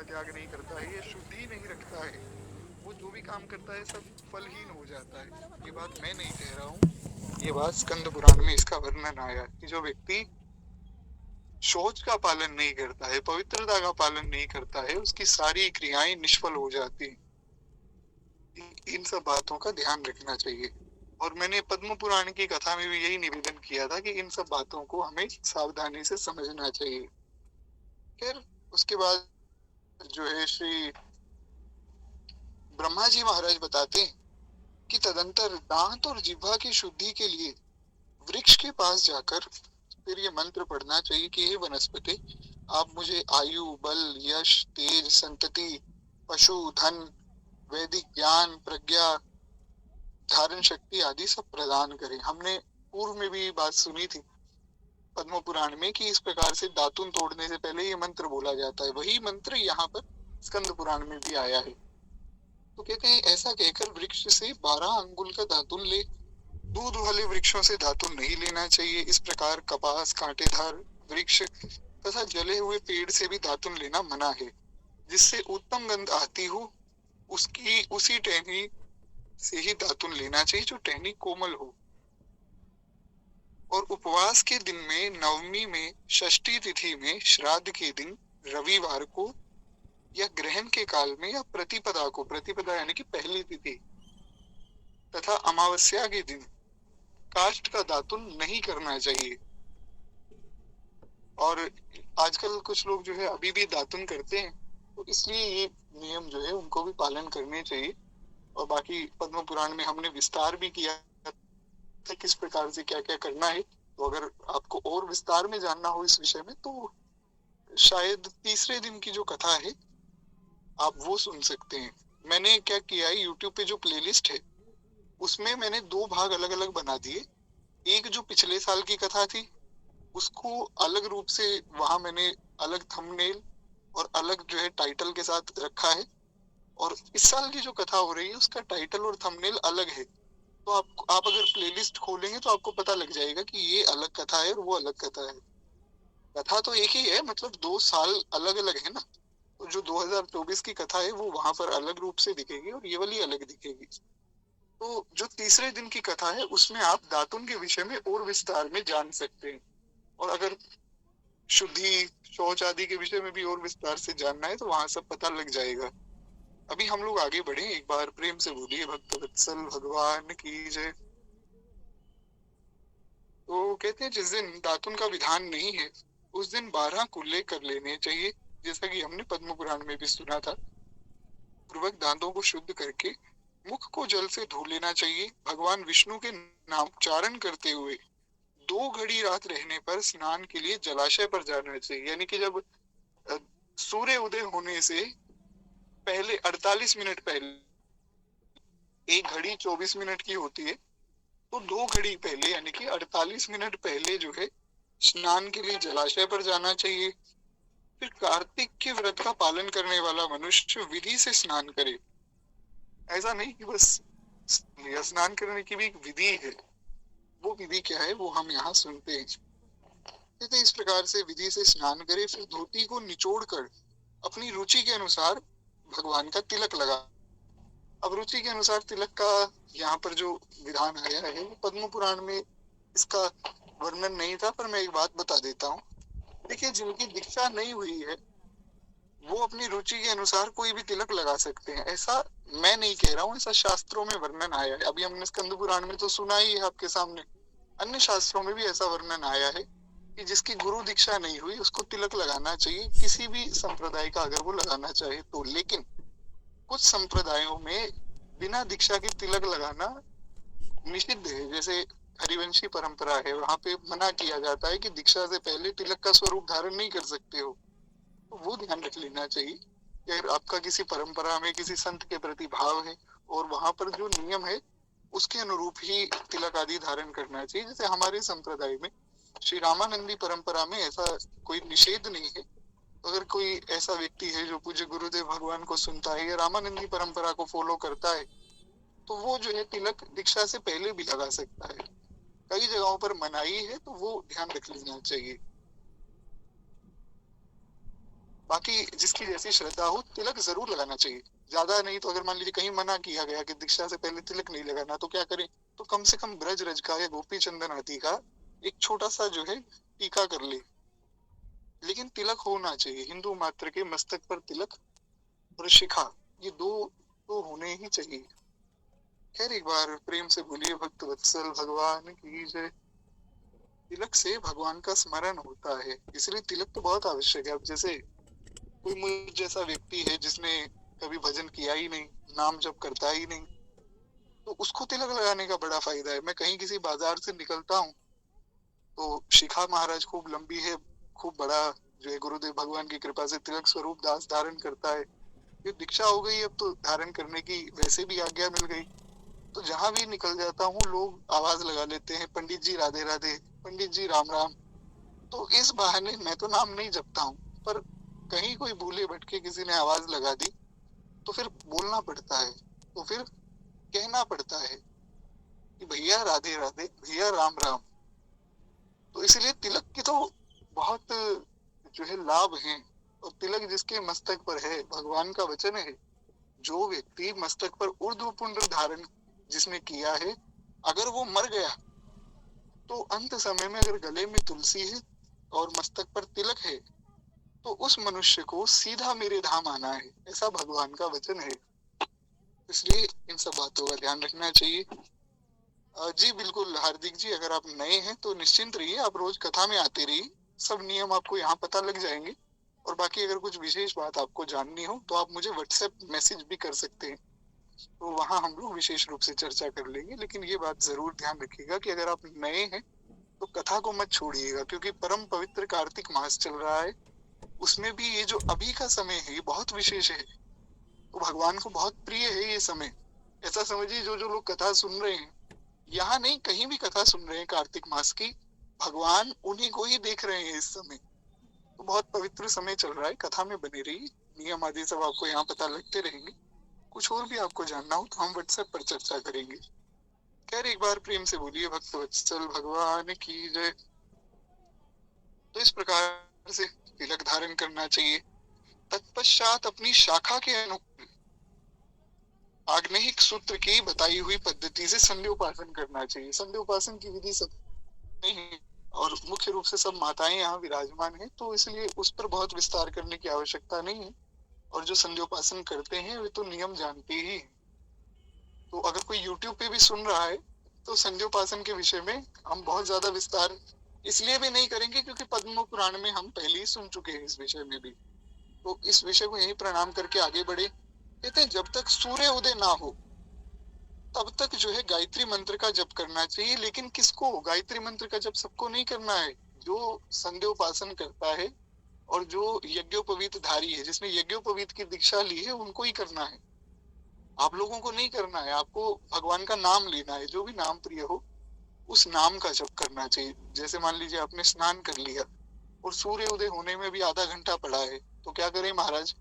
त्याग नहीं करता है, ये शुद्धि नहीं रखता है, वो जो भी काम करता है सब फलहीन हो जाता है। ये बात मैं नहीं कह रहा हूँ, ये बात स्कंद पुराण में इसका वर्णन आया कि जो व्यक्ति शौच का पालन नहीं करता है, पवित्रता का पालन नहीं करता है, उसकी सारी क्रियाएं निष्फल हो जाती हैं। इन सब बातों का ध्यान रखना चाहिए। और मैंने पद्म पुराण की कथा में भी यही निवेदन किया था कि इन सब बातों को हमें सावधानी से समझना चाहिए। फिर उसके बाद जो है श्री ब्रह्मा जी महाराज बताते हैं कि तदंतर दांत और जिह्वा की शुद्धि के लिए वृक्ष के पास जाकर फिर ये मंत्र पढ़ना चाहिए कि हे वनस्पति, आप मुझे आयु, बल, यश, तेज, संतति, पशु, धन, वैदिक ज्ञान, प्रज्ञा, धारण शक्ति आदि सब प्रदान करें। हमने पूर्व में भी बात सुनी थी पद्म पुराण में कि इस प्रकार से दातुन तोड़ने से पहले ये मंत्र बोला जाता है। वही मंत्र यहाँ पर स्कंद पुराण में भी आया है। तो कहते हैं ऐसा कहकर वृक्ष से 12 अंगुल का दातुन ले। दूध वाले वृक्षों से दातुन नहीं लेना चाहिए। इस प्रकार कपास, कांटेदार वृक्ष तथा जले हुए पेड़ से भी दातुन लेना मना है। जिससे उत्तम गंध आती हो उसकी उसी टहनी से ही दातुन लेना चाहिए जो टहनी कोमल हो। और उपवास के दिन में, नवमी में, षष्ठी तिथि में, श्राद्ध के दिन, रविवार को या ग्रहण के काल में या प्रतिपदा को, प्रतिपदा यानी कि पहली तिथि, तथा अमावस्या के दिन काष्ठ का दातुन नहीं करना चाहिए। और आजकल कुछ लोग जो है अभी भी दातुन करते हैं, तो इसलिए ये नियम जो है उनको भी पालन करने चाहिए। और बाकी पद्म पुराण में हमने विस्तार भी किया था किस प्रकार से क्या क्या करना है। तो अगर आपको और विस्तार में जानना हो इस विषय में तो शायद तीसरे दिन की जो कथा है आप वो सुन सकते हैं। मैंने क्या किया है, यूट्यूब पे जो प्लेलिस्ट है उसमें मैंने 2 भाग अलग अलग बना दिए। एक जो पिछले साल की कथा थी उसको अलग रूप से वहां मैंने अलग थंबनेल और अलग जो है टाइटल के साथ रखा है। और इस साल की जो कथा हो रही है उसका टाइटल और थंबनेल अलग है। तो आप अगर प्लेलिस्ट खोलेंगे तो आपको पता लग जाएगा कि ये अलग कथा है और वो अलग कथा है। कथा तो एक ही है, मतलब 2 साल अलग अलग है ना। तो जो 2024 की कथा है वो वहां पर अलग रूप से दिखेगी और ये वाली अलग दिखेगी। तो जो तीसरे दिन की कथा है उसमें आप दातुन के विषय में और विस्तार में जान सकते हैं। और अगर शुद्धि, शौच आदि के विषय में भी और विस्तार से जानना है तो वहां सब पता लग जाएगा। अभी हम लोग आगे बढ़े, एक बार प्रेम से बोलिए भक्त वत्सल भगवान की जय। तो कहते हैं जिस दिन दातुन का विधान नहीं है उस दिन 12 कुल्ले कर लेने चाहिए, जैसा कि हमने पद्म पुराण में भी सुना था। पूर्वक दांतों को शुद्ध करके मुख को जल से धो लेना चाहिए। भगवान विष्णु के नाम उच्चारण करते हुए 2 घड़ी रात रहने पर स्नान के लिए जलाशय पर जाना चाहिए। यानी कि जब सूर्य उदय होने से पहले 48 मिनट पहले, एक घड़ी 24 मिनट की होती है, तो 2 घड़ी पहले यानी कि 48 मिनट पहले जो है स्नान के लिए जलाशय पर जाना चाहिए। फिर कार्तिक के व्रत का पालन करने वाला मनुष्य विधि से स्नान करे। ऐसा नहीं कि बस स्नान करने की भी एक विधि है। वो विधि क्या है वो हम यहाँ सुनते हैं। कहते इस प्रकार से विधि से स्नान करे, फिर धोती को निचोड़ कर अपनी रुचि के अनुसार भगवान का तिलक लगा। अब रुचि के अनुसार तिलक का यहाँ पर जो विधान आया है वो पद्म पुराण में इसका वर्णन नहीं था, पर मैं एक बात बता देता हूँ। देखिए जिनकी दीक्षा नहीं हुई है वो अपनी रुचि के अनुसार कोई भी तिलक लगा सकते हैं। ऐसा मैं नहीं कह रहा हूँ, ऐसा शास्त्रों में वर्णन आया है। अभी हमने स्कंद पुराण में तो सुना ही है आपके सामने, अन्य शास्त्रों में भी ऐसा वर्णन आया है कि जिसकी गुरु दीक्षा नहीं हुई उसको तिलक लगाना चाहिए, किसी भी संप्रदाय का अगर वो लगाना चाहे तो। लेकिन कुछ संप्रदायों में बिना दीक्षा के तिलक लगाना निषिद्ध है। जैसे हरिवंशी परंपरा है, वहां पे मना किया जाता है कि दीक्षा से पहले तिलक का स्वरूप धारण नहीं कर सकते हो। तो वो ध्यान रख लेना चाहिए कि अगर आपका किसी परंपरा में किसी संत के प्रति भाव है और वहां पर जो नियम है उसके अनुरूप ही तिलक आदि धारण करना चाहिए। जैसे हमारे संप्रदाय में श्री रामानंदी परंपरा में ऐसा कोई निषेध नहीं है। अगर कोई ऐसा व्यक्ति है जो पूज्य गुरुदेव भगवान को सुनता है या रामानंदी परंपरा को फॉलो करता है तो वो जो है तिलक दीक्षा से पहले भी लगा सकता है। कई जगहों पर मनाही है तो वो ध्यान रख लेना चाहिए। बाकी जिसकी जैसी श्रद्धा हो तिलक जरूर लगाना चाहिए। ज्यादा नहीं तो अगर मान लीजिए कहीं मना किया गया कि दीक्षा से पहले तिलक नहीं लगाना, तो क्या करें? तो कम से कम ब्रज रज का या गोपी चंदन आदि का एक छोटा सा जो है टीका कर ले। लेकिन तिलक होना चाहिए, हिंदू मात्र के मस्तक पर तिलक और शिखा, ये दो तो होने ही चाहिए। खैर एक बार प्रेम से बोलिए भक्त वत्सल भगवान की जय। तिलक से भगवान का स्मरण होता है, इसलिए तिलक तो बहुत आवश्यक है। अब जैसे कोई मुझ जैसा व्यक्ति है जिसने कभी भजन किया ही नहीं, नाम जप करता ही नहीं, तो उसको तिलक लगाने का बड़ा फायदा है। मैं कहीं किसी बाजार से निकलता हूँ तो शिखा महाराज खूब लंबी है, खूब बड़ा जो है गुरुदेव भगवान की कृपा से तिलक स्वरूप दास धारण करता है। ये दीक्षा हो गई, अब तो धारण करने की वैसे भी आज्ञा मिल गई। तो जहां भी निकल जाता हूँ लोग आवाज लगा लेते हैं, पंडित जी राधे राधे, पंडित जी राम राम। तो इस बहाने मैं तो नाम नहीं जपता हूँ, पर कहीं कोई भूले भटके किसी ने आवाज लगा दी तो फिर बोलना पड़ता है, तो फिर कहना पड़ता है कि भैया राधे राधे, भैया राम राम। तो इसलिए तिलक की तो बहुत जो है लाभ हैं। और तिलक जिसके मस्तक पर है, भगवान का वचन है, जो व्यक्ति मस्तक पर ऊर्ध्व पुंड्र धारण जिसने किया है, अगर वो मर गया तो अंत समय में अगर गले में तुलसी है और मस्तक पर तिलक है तो उस मनुष्य को सीधा मेरे धाम आना है, ऐसा भगवान का वचन है। इसलिए इन सब बातों का ध्यान रखना चाहिए। जी बिल्कुल हार्दिक जी, अगर आप नए हैं तो निश्चिंत रहिए, आप रोज कथा में आते रहिए, सब नियम आपको यहाँ पता लग जाएंगे। और बाकी अगर कुछ विशेष बात आपको जाननी हो तो आप मुझे व्हाट्सएप मैसेज भी कर सकते हैं, तो वहाँ हम लोग विशेष रूप से चर्चा कर लेंगे। लेकिन ये बात जरूर ध्यान रखिएगा कि अगर आप नए हैं तो कथा को मत छोड़िएगा, क्योंकि परम पवित्र कार्तिक मास चल रहा है, उसमें भी ये जो अभी का समय है ये बहुत विशेष है। तो भगवान को बहुत प्रिय है ये समय। ऐसा समझिए जो जो लोग कथा सुन रहे हैं, यहाँ नहीं कहीं भी कथा सुन रहे हैं कार्तिक मास की, भगवान उन्हीं को ही देख रहे हैं इस समय। तो बहुत पवित्र समय चल रहा है, कथा में बने रहिए, नियम आदि सब आपको यहाँ पता लगते रहेंगे। कुछ और भी आपको जानना हो तो हम व्हाट्सएप पर चर्चा करेंगे। खैर एक बार प्रेम से बोलिए भक्त वत्सल भगवान की जय। तो इस प्रकार से तिलक धारण करना चाहिए। तत्पश्चात अपनी शाखा के अनुकूल आग्नेयिक सूत्र की बताई हुई पद्धति से संध्योपासन करना चाहिए। संध्योपासन की विधि सब नहीं है और मुख्य रूप से सब माताएं यहाँ विराजमान हैं, तो इसलिए उस पर बहुत विस्तार करने की आवश्यकता नहीं है। और जो संध्योपासन करते हैं वे तो नियम जानते ही हैं। तो अगर कोई यूट्यूब पे भी सुन रहा है तो संध्योपासन के विषय में हम बहुत ज्यादा विस्तार इसलिए भी नहीं करेंगे क्योंकि पद्म पुराण में हम पहले ही सुन चुके हैं इस विषय में भी। तो इस विषय को यही प्रणाम करके आगे बढ़े। कहते हैं जब तक सूर्य उदय ना हो तब तक जो है गायत्री मंत्र का जप करना चाहिए। लेकिन किसको? गायत्री मंत्र का जप सबको नहीं करना है। जो संध्योपासन करता है और जो यज्ञोपवीत धारी है, जिसने यज्ञोपवीत की दीक्षा ली है, उनको ही करना है। आप लोगों को नहीं करना है। आपको भगवान का नाम लेना है, जो भी नाम प्रिय हो उस नाम का जप करना चाहिए। जैसे मान लीजिए आपने स्नान कर लिया और सूर्य उदय होने में भी आधा घंटा पड़ा है, तो क्या करें महाराज?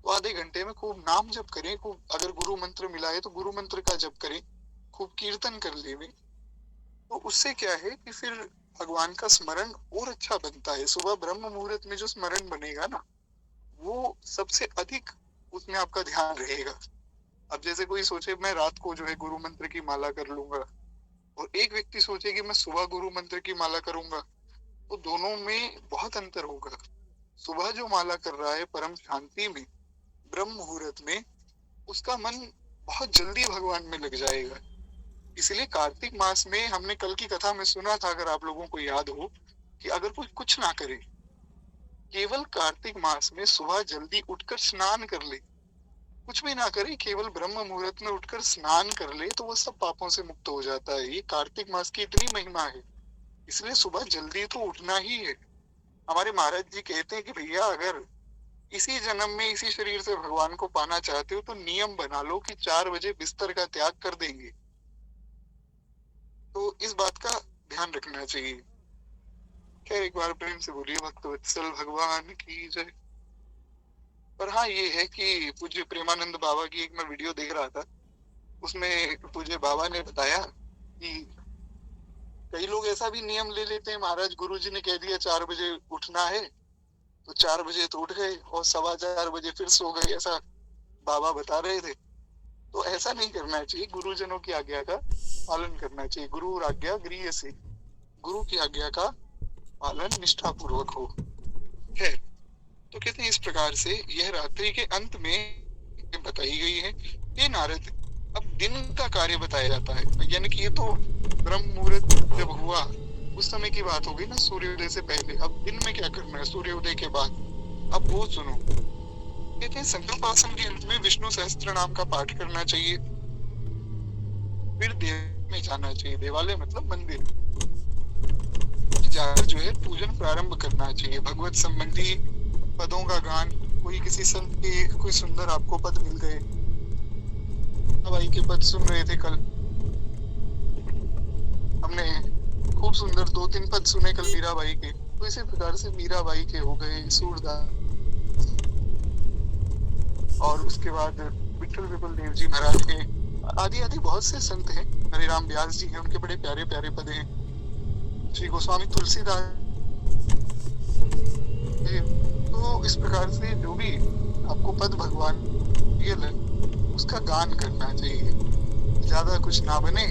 तो आधे घंटे में खूब नाम जप करें, खूब अगर गुरु मंत्र मिला है तो गुरु मंत्र का जप करें, खूब कीर्तन कर लेवे। तो उससे क्या है कि फिर भगवान का स्मरण और अच्छा बनता है। सुबह ब्रह्म मुहूर्त में जो स्मरण बनेगा ना, वो सबसे अधिक उसमें आपका ध्यान रहेगा। अब जैसे कोई सोचे मैं रात को जो है गुरु मंत्र की माला कर लूंगा, और एक व्यक्ति सोचे कि मैं सुबह गुरु मंत्र की माला करूंगा, तो दोनों में बहुत अंतर होगा। सुबह जो माला कर रहा है परम शांति में, ब्रह्म मुहूर्त में, उसका मन बहुत जल्दी भगवान में लग जाएगा। इसलिए कार्तिक मास में हमने कल की कथा में सुना था, अगर आप लोगों को याद हो, कि अगर कोई कुछ ना करे, केवल कार्तिक मास में सुबह जल्दी उठकर स्नान कर ले, कुछ भी ना करे, केवल ब्रह्म मुहूर्त में उठकर स्नान कर ले, तो वो सब पापों से मुक्त हो जाता है। ये कार्तिक मास की इतनी महिमा है, इसलिए सुबह जल्दी तो उठना ही है। हमारे महाराज जी कहते हैं कि भैया अगर इसी जन्म में इसी शरीर से भगवान को पाना चाहते हो तो नियम बना लो कि 4 बजे बिस्तर का त्याग कर देंगे। तो इस बात का ध्यान रखना चाहिए। खैर एक बार प्रेम से बोलिए भक्त वत्सल भगवान की जय। पर हाँ ये है कि पूज्य प्रेमानंद बाबा की एक मैं वीडियो देख रहा था, उसमें पूज्य बाबा ने बताया कि कई लोग ऐसा भी नियम ले लेते हैं, महाराज गुरुजी ने कह दिया 4 बजे उठना है, तो 4 बजे तो उठ गए और 4:15 बजे फिर सो गए, ऐसा बाबा बता रहे थे। तो ऐसा नहीं करना चाहिए, गुरुजनों की आज्ञा का पालन करना चाहिए। गुरु और आज्ञा गृह से, गुरु की आज्ञा का पालन निष्ठा पूर्वक हो। है तो कहते हैं इस प्रकार से यह रात्रि के अंत में बताई गई है। हे नारद, अब दिन का कार्य बताया जाता है, यानी कि ये तो ब्रह्म मुहूर्त जब हुआ उस समय की बात हो गई ना, सूर्योदय से पहले। अब दिन में क्या करना है सूर्योदय के बाद, अब वो सुनो। कहते हैं संकल्पासन के अंत में विष्णु सहस्त्र नाम का पाठ करना चाहिए, फिर देव में जाना चाहिए। देवालय मतलब मंदिर जाकर जो है पूजन प्रारंभ करना चाहिए। भगवत संबंधी पदों का गान, कोई किसी संत के कोई सुंदर आपको पद मिल गए, भाई के पद सुन रहे थे कल हमने, खूब सुंदर 2-3 पद सुने कल मीराबाई के, तो इसी प्रकार से मीराबाई के हो गए, सूरदास, और उसके बाद विठल विपुल देव जी महाराज के, आदि आदि बहुत से संत हैं। हरे राम व्यास जी हैं, उनके बड़े प्यारे प्यारे पद हैं। श्री गोस्वामी तुलसीदास। तो इस प्रकार से जो भी आपको पद भगवान ये उसका गान करना चाहिए। ज्यादा कुछ ना बने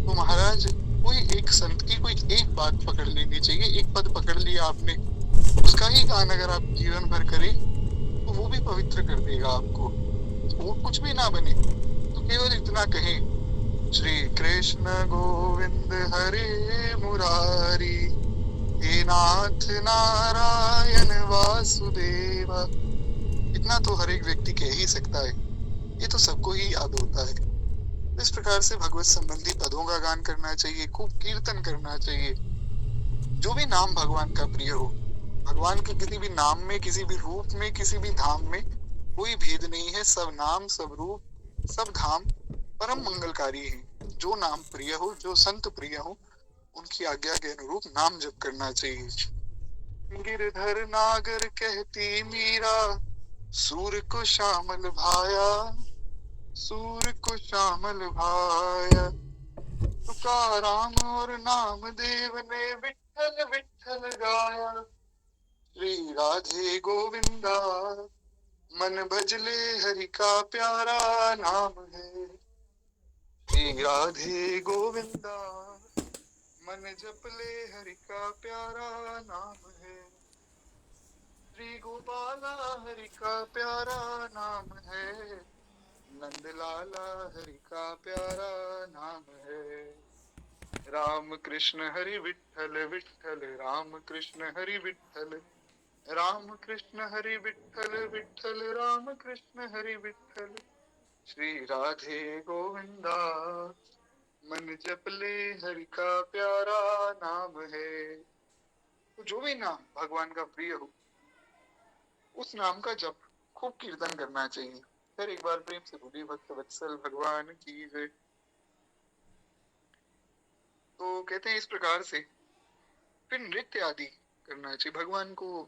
तो महाराज कोई एक संत की कोई एक बात पकड़ लेनी चाहिए। एक पद पकड़ लिया आपने, उसका ही गान अगर आप जीवन भर करें तो वो भी पवित्र कर देगा आपको। वो कुछ भी ना बने तो केवल इतना कहें, श्री कृष्ण गोविंद हरे मुरारी, हे नाथ नारायण वासुदेव। इतना तो हर एक व्यक्ति कह ही सकता है, ये तो सबको ही याद होता है। इस प्रकार से भगवत संबंधी पदों का गान करना चाहिए, खूब कीर्तन करना चाहिए। जो भी नाम भगवान का प्रिय हो, भगवान के किसी भी नाम में, किसी भी रूप में, किसी भी धाम में कोई भेद नहीं है। सब नाम, सब रूप, सब धाम परम मंगलकारी है। जो नाम प्रिय हो, जो संत प्रिय हो, उनकी आज्ञा के अनुरूप नाम जप करना चाहिए। गिरधर नागर कहती मीरा, सूर को श्यामल भाया, सूर को श्यामल भाया। तुकाराम और नामदेव ने विठ्ठल विठ्ठल गाया। श्री राधे गोविंदा, मन भजले हरि का प्यारा नाम है। श्री राधे गोविंदा, मन जपले हरि का प्यारा नाम है। श्री गोपाला हरि का प्यारा नाम है। नंदलाला हरि का प्यारा नाम है। राम कृष्ण हरि विठ्ठल विठ्ठल, राम कृष्ण हरि विठ्ठल, राम कृष्ण हरि विठ्ठल विठ्ठल, राम कृष्ण हरि विठ्ठल। श्री राधे गोविंदा, मन जपले हरि का प्यारा नाम है। तो जो भी नाम भगवान का प्रिय हो, उस नाम का जप खूब कीर्तन करना चाहिए। फिर एक बार प्रेम से बोलिए भक्त वत्सल भगवान की जय। तो कहते हैं इस प्रकार से फिर नृत्य आदि करना चाहिए। भगवान को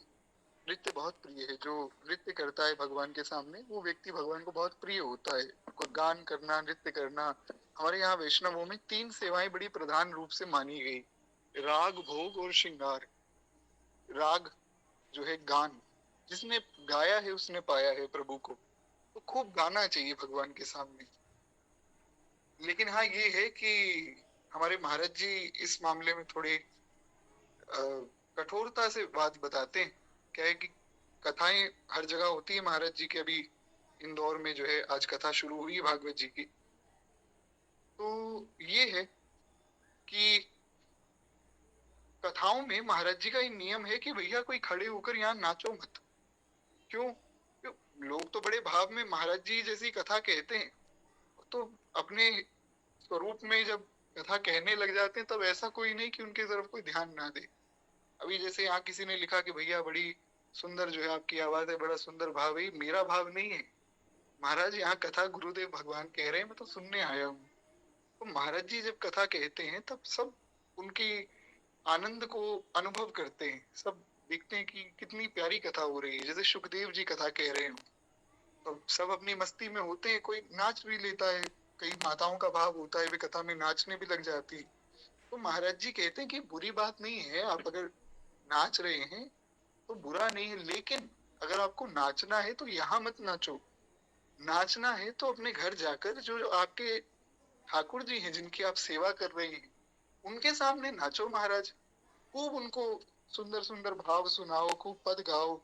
नृत्य बहुत प्रिय है। जो नृत्य करता है भगवान के सामने, वो व्यक्ति भगवान को बहुत प्रिय होता है। गान करना, नृत्य करना। हमारे यहाँ वैष्णवों में 3 सेवाएं बड़ी प्रधान रूप से मानी गई, राग, भोग और श्रृंगार। राग जो है गान, जिसने गाया है उसने पाया है प्रभु को, तो खूब गाना चाहिए भगवान के सामने। लेकिन हाँ ये है कि हमारे महाराज जी इस मामले में थोड़े कठोरता से बात बताते हैं। क्या है कि कथाएं हर जगह होती है महाराज जी के। अभी इंदौर में जो है आज कथा शुरू हुई है भागवत जी की। तो ये है कि कथाओं में महाराज जी का ये नियम है कि भैया कोई खड़े होकर यहाँ नाचो मत। क्यों? लोग तो बड़े भाव में महाराज जी जैसी कथा कहते हैं, तो अपने स्वरूप में जब कथा कहने लग जाते हैं तब ऐसा कोई नहीं कि उनकी तरफ कोई ध्यान ना दे। अभी जैसे यहाँ किसी ने लिखा कि भैया बड़ी सुंदर जो है आपकी आवाज है, बड़ा सुंदर भाव है। मेरा भाव नहीं है महाराज, यहाँ कथा गुरुदेव भगवान कह रहे हैं, मैं तो सुनने आया हूँ। तो महाराज जी जब कथा कहते हैं तब सब उनकी आनंद को अनुभव करते हैं। सब देखते हैं कि कितनी प्यारी कथा हो रही है। जैसे सुखदेव जी कथा कह रहे हैं तो सब अपनी मस्ती में होते हैं, कोई नाच भी लेता है। कई माताओं का भाव होता है वे कथा में नाचने भी लग जाती है। तो महाराज जी कहते हैं कि बुरी बात नहीं है, आप अगर नाच रहे हैं तो बुरा नहीं है, लेकिन अगर आपको नाचना है तो यहाँ मत नाचो। नाचना है तो अपने घर जाकर जो आपके ठाकुर जी हैं जिनकी आप सेवा कर रहे हैं उनके सामने नाचो महाराज। खूब उनको सुंदर सुंदर भाव सुनाओ, खूब पद गाओ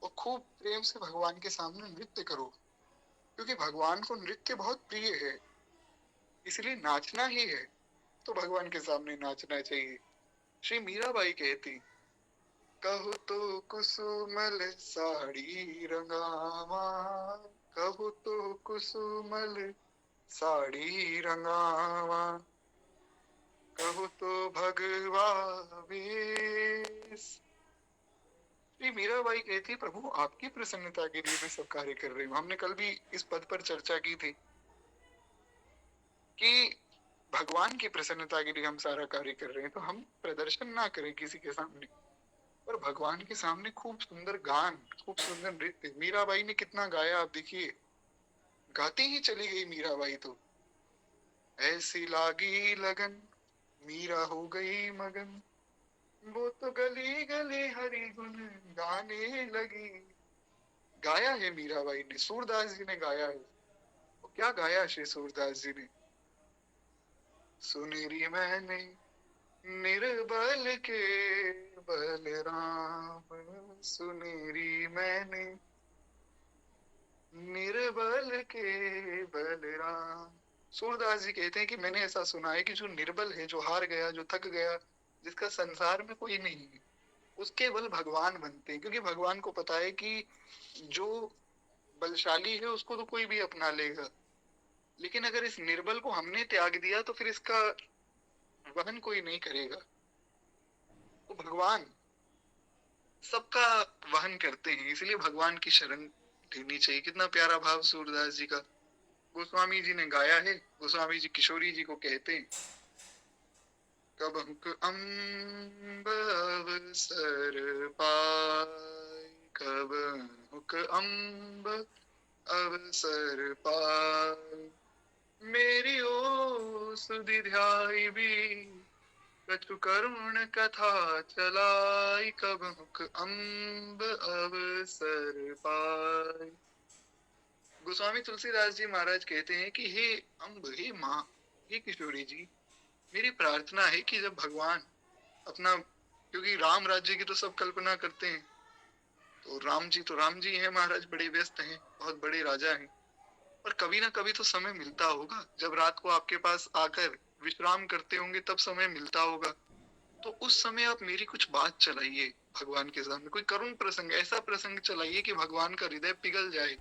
और खूब प्रेम से भगवान के सामने नृत्य करो, क्योंकि भगवान को नृत्य बहुत प्रिय है। इसलिए नाचना ही है तो भगवान के सामने नाचना चाहिए। श्री मीराबाई कहती, कहू तो कुसुमल साड़ी रंगावा, कहू तो कुसुमल साड़ी रंगावा, कहू तो भगवा वेश। श्री मीराबाई कहती, प्रभु आपकी प्रसन्नता के लिए मैं सब कार्य कर रही हूँ। हमने कल भी इस पद पर चर्चा की थी कि भगवान की प्रसन्नता के लिए हम सारा कार्य कर रहे हैं, तो हम प्रदर्शन ना करें किसी के सामने, पर भगवान के सामने खूब सुंदर गान, खूब सुंदर नृत्य। मीराबाई ने कितना गाया आप देखिए, गाती ही चली गई मीराबाई तो। ऐसी लागी लगन मीरा हो गई मगन, वो तो गली गली हरि गुण गाने लगी। गाया है मीराबाई ने, सूरदास जी ने गाया है। तो क्या गाया श्री सूरदास जी ने, सुनेरी मैंने निर्बल के बलराम, सुनेरी मैंने निर्बल के बलराम। सूरदास जी कहते हैं कि मैंने ऐसा सुना है कि जो निर्बल है, जो हार गया, जो थक गया, जिसका संसार में कोई नहीं है, उसके बल भगवान बनते हैं। क्योंकि भगवान को पता है कि जो बलशाली है उसको तो कोई भी अपना लेगा, लेकिन अगर इस निर्बल को हमने त्याग दिया तो फिर इसका वहन कोई नहीं करेगा। तो भगवान सबका वहन करते हैं, इसलिए भगवान की शरण लेनी चाहिए। कितना प्यारा भाव सूरदास जी का गोस्वामी जी ने गाया है। गोस्वामी जी किशोरी जी को कहते हैं, कब हुक अम्ब अवसर पाए, कब हुक अम्ब अवसर पाए, मेरी ओ सुधि ध्याई भी कछु करुण कथा चलाई, कब हुक अम्ब अवसर पाए। गोस्वामी तुलसीदास जी महाराज कहते हैं कि हे अम्ब, हे माँ, हे किशोरी जी, मेरी प्रार्थना है कि जब भगवान अपना, क्योंकि राम राज्य की तो सब कल्पना करते हैं, तो राम जी हैं महाराज, बड़े व्यस्त हैं, बहुत बड़े राजा हैं, पर कभी ना कभी तो समय मिलता होगा। जब रात को आपके पास आकर विश्राम करते होंगे तब समय मिलता होगा, तो उस समय आप मेरी कुछ बात चलाइए भगवान के सामने। कोई करुण प्रसंग, ऐसा प्रसंग चलाइए कि भगवान का हृदय पिघल जाए,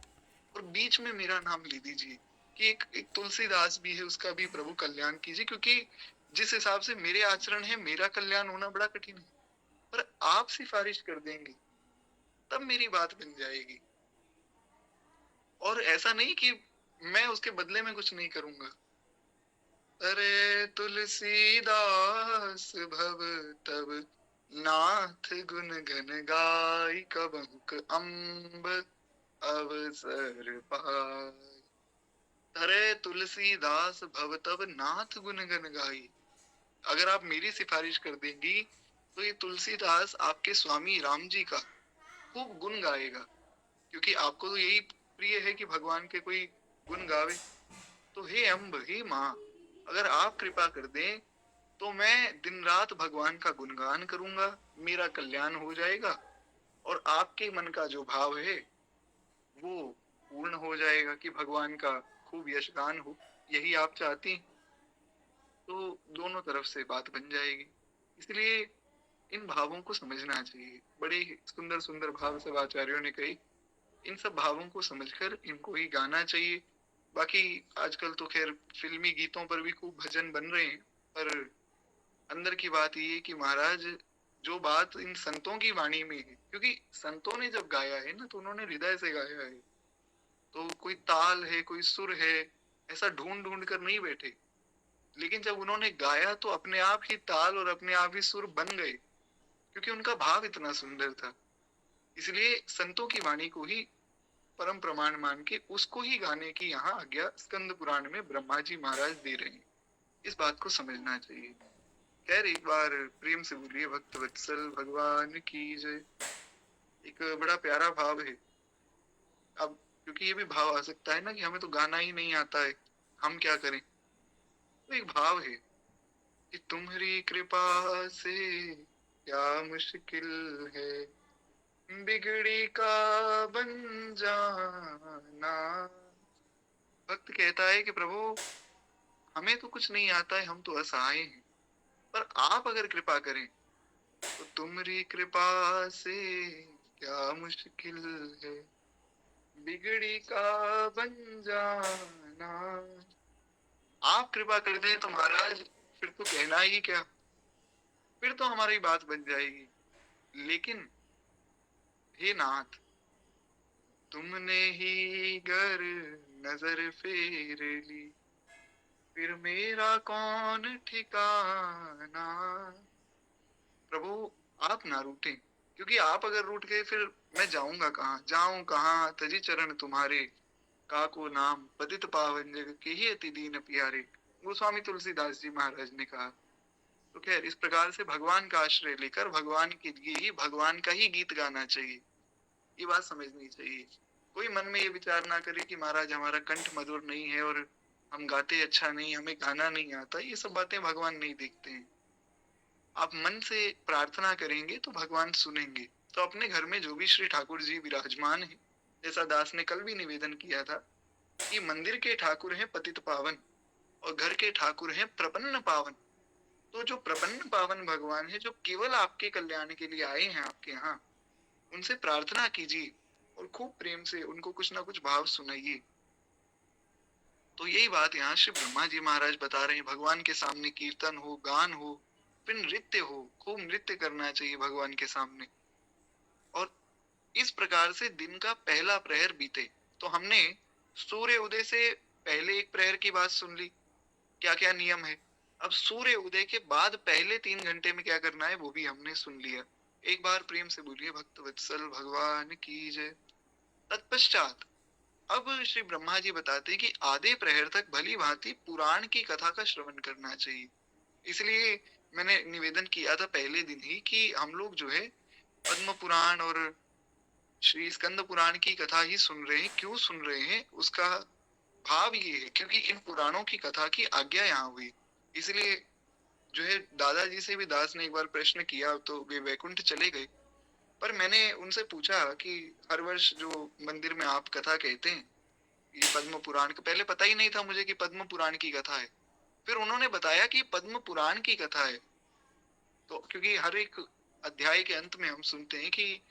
और बीच में मेरा नाम ले दीजिए कि एक तुलसीदास भी है, उसका भी प्रभु कल्याण कीजिए। क्योंकि जिस हिसाब से मेरे आचरण है, मेरा कल्याण होना बड़ा कठिन है, पर आप सिफारिश कर देंगे तब मेरी बात बन जाएगी। और ऐसा नहीं कि मैं उसके बदले में कुछ नहीं करूंगा। अरे तुलसीदास भव तब नाथ गुण गन गाई, कब हुक अम्ब अवसर पाई। अरे तुलसीदास भव तब नाथ गुण गन गाई। अगर आप मेरी सिफारिश कर देंगी तो ये तुलसीदास आपके स्वामी राम जी का खूब गुण गाएगा, क्योंकि आपको तो यही प्रिय है कि भगवान के कोई गुण गावे। तो हे अम्ब, हे माँ, अगर आप कृपा कर दें तो मैं दिन रात भगवान का गुणगान करूंगा, मेरा कल्याण हो जाएगा, और आपके मन का जो भाव है वो पूर्ण हो जाएगा कि भगवान का खूब यशगान हो। यही आप चाहती, तो दोनों तरफ से बात बन जाएगी। इसलिए इन भावों को समझना चाहिए। बड़े सुंदर सुंदर भाव सब आचार्यों ने कही, इन सब भावों को समझकर इनको ही गाना चाहिए। बाकी आजकल तो खैर फिल्मी गीतों पर भी खूब भजन बन रहे हैं, पर अंदर की बात ये है कि महाराज जो बात इन संतों की वाणी में है, क्योंकि संतों ने जब गाया है ना तो उन्होंने हृदय से गाया है, तो कोई ताल है, कोई सुर है, ऐसा ढूंढ ढूंढ कर नहीं बैठे। लेकिन जब उन्होंने गाया तो अपने आप ही ताल और अपने आप ही सुर बन गए, क्योंकि उनका भाव इतना सुंदर था। इसलिए संतों की वाणी को ही परम प्रमाण मान के उसको ही गाने की यहाँ आज्ञा स्कंद पुराण में ब्रह्मा जी महाराज दे रहे हैं। इस बात को समझना चाहिए। खैर एक बार प्रेम से बोलिए भक्त वत्सल भगवान की जय। एक बड़ा प्यारा भाव है। अब क्योंकि ये भी भाव आ सकता है ना कि हमें तो गाना ही नहीं आता है, हम क्या करें। तो एक भाव है कि तुम्हारी कृपा से क्या मुश्किल है, बिगड़ी का बन जाना। भक्त कहता है कि प्रभु हमें तो कुछ नहीं आता है, हम तो असहाय हैं, पर आप अगर कृपा करें तो तुम्हारी कृपा से क्या मुश्किल है, बिगड़ी का बन जाना। आप कृपा कर दें तो महाराज फिर तो कहना ही क्या, फिर तो हमारी बात बन जाएगी। लेकिन हे नाथ, तुमने ही गर नजर फेर ली, फिर मेरा कौन ठिकाना। प्रभु आप ना रूठे, क्योंकि आप अगर रूठ गए फिर मैं जाऊंगा कहाँ, जाऊं कहाँ, तजी चरण तुम्हारे, काको नाम पतित पावन जग के ही अति दीन प्यारे। गोस्वामी तुलसीदास जी महाराज ने कहा। तो खैर इस प्रकार से भगवान का आश्रय लेकर भगवान भगवान का ही गीत गाना चाहिए, ये बात समझनी चाहिए। कोई मन में ये विचार ना करे कि महाराज हमारा कंठ मधुर नहीं है और हम गाते अच्छा नहीं, हमें गाना नहीं आता। ये सब बातें भगवान नहीं देखते हैं। आप मन से प्रार्थना करेंगे तो भगवान सुनेंगे। तो अपने घर में जो भी श्री ठाकुर जी विराजमान है, जैसा दास ने कल भी निवेदन किया था कि मंदिर के ठाकुर हैं पतित पावन और घर के ठाकुर हैं प्रपन्न पावन। तो जो प्रपन्न पावन भगवान है, जो केवल आपके कल्याण के लिए आए हैं आपके यहाँ, उनसे प्रार्थना कीजिए और खूब प्रेम से उनको कुछ ना कुछ भाव सुनाइए। तो यही बात यहाँ श्री ब्रह्मा जी महाराज बता रहे हैं। भगवान के सामने कीर्तन हो, गान हो, फिर नृत्य हो, खूब नृत्य करना चाहिए भगवान के सामने। और इस प्रकार से दिन का पहला प्रहर बीते। तो हमने सूर्य उदय से पहले एक प्रहर की बात सुन ली, क्या क्या नियम है। अब सूर्य उदय के बाद पहले 3 घंटे में क्या करना है वो भी हमने सुन लिया। एक बार प्रेम से बोलिए भक्त वत्सल भगवान की जय। तत्पश्चात अब श्री ब्रह्मा जी बताते हैं कि आधे प्रहर तक भली भांति पुराण की कथा का श्रवण करना चाहिए। इसलिए मैंने निवेदन किया था पहले दिन ही कि हम लोग जो है पद्म पुराण और श्री स्कंद पुराण की कथा ही सुन रहे हैं। क्यों सुन रहे हैं उसका भाव ये है क्योंकि इन पुराणों की कथा की आज्ञा यहाँ हुई। इसलिए जो है दादाजी से भी दास ने एक बार प्रश्न किया तो वे वैकुंठ चले गए, पर मैंने उनसे पूछा कि हर वर्ष जो मंदिर में आप कथा कहते हैं ये पद्म पुराण का, पहले पता ही नहीं था मुझे कि पद्म पुराण की कथा है। फिर उन्होंने बताया कि पद्म पुराण की कथा है। तो क्योंकि हर एक अध्याय के अंत में हम सुनते हैं कि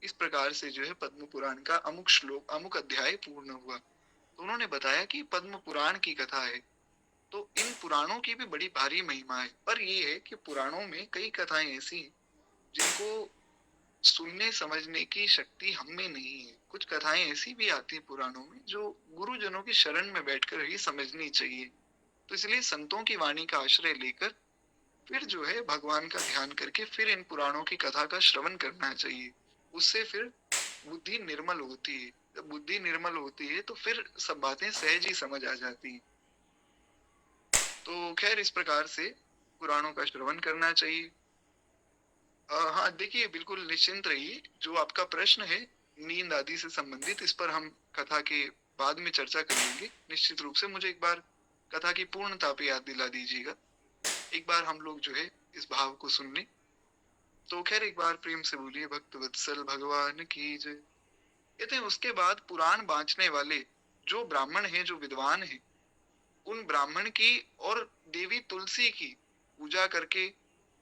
इस प्रकार से जो है पद्म पुराण का अमुक श्लोक अमुक अध्याय पूर्ण हुआ। तो उन्होंने बताया कि पद्म पुराण की कथा है। तो इन पुराणों की भी बड़ी भारी महिमा है, पर ये है कि पुराणों में कई कथाएं ऐसी हैं जिनको सुनने समझने की शक्ति हम में नहीं है। कुछ कथाएं ऐसी भी आती हैं पुराणों में जो गुरुजनों की शरण में बैठकर ही समझनी चाहिए। तो इसलिए संतों की वाणी का आश्रय लेकर फिर जो है भगवान का ध्यान करके फिर इन पुराणों की कथा का श्रवण करना चाहिए। उससे फिर बुद्धि निर्मल होती है। जब बुद्धि निर्मल होती है तो फिर सब बातें सहज ही समझ आ जाती हैं। तो खैर इस प्रकार से पुराणों का श्रवण करना चाहिए। हाँ देखिए बिल्कुल निश्चिंत रहिए। जो आपका प्रश्न है नींद आदि से संबंधित, इस पर हम कथा के बाद में चर्चा करेंगे निश्चित रूप से। मुझे एक बार कथा की पूर्णता पे याद दिला दीजिएगा। एक बार हम लोग जो है इस भाव को सुन लें। तो खैर एक बार प्रेम से बोलिए भक्त वत्सल भगवान की जय। कहते हैं उसके बाद पुराण बांचने वाले जो ब्राह्मण हैं, जो विद्वान हैं, उन ब्राह्मण की और देवी तुलसी की पूजा करके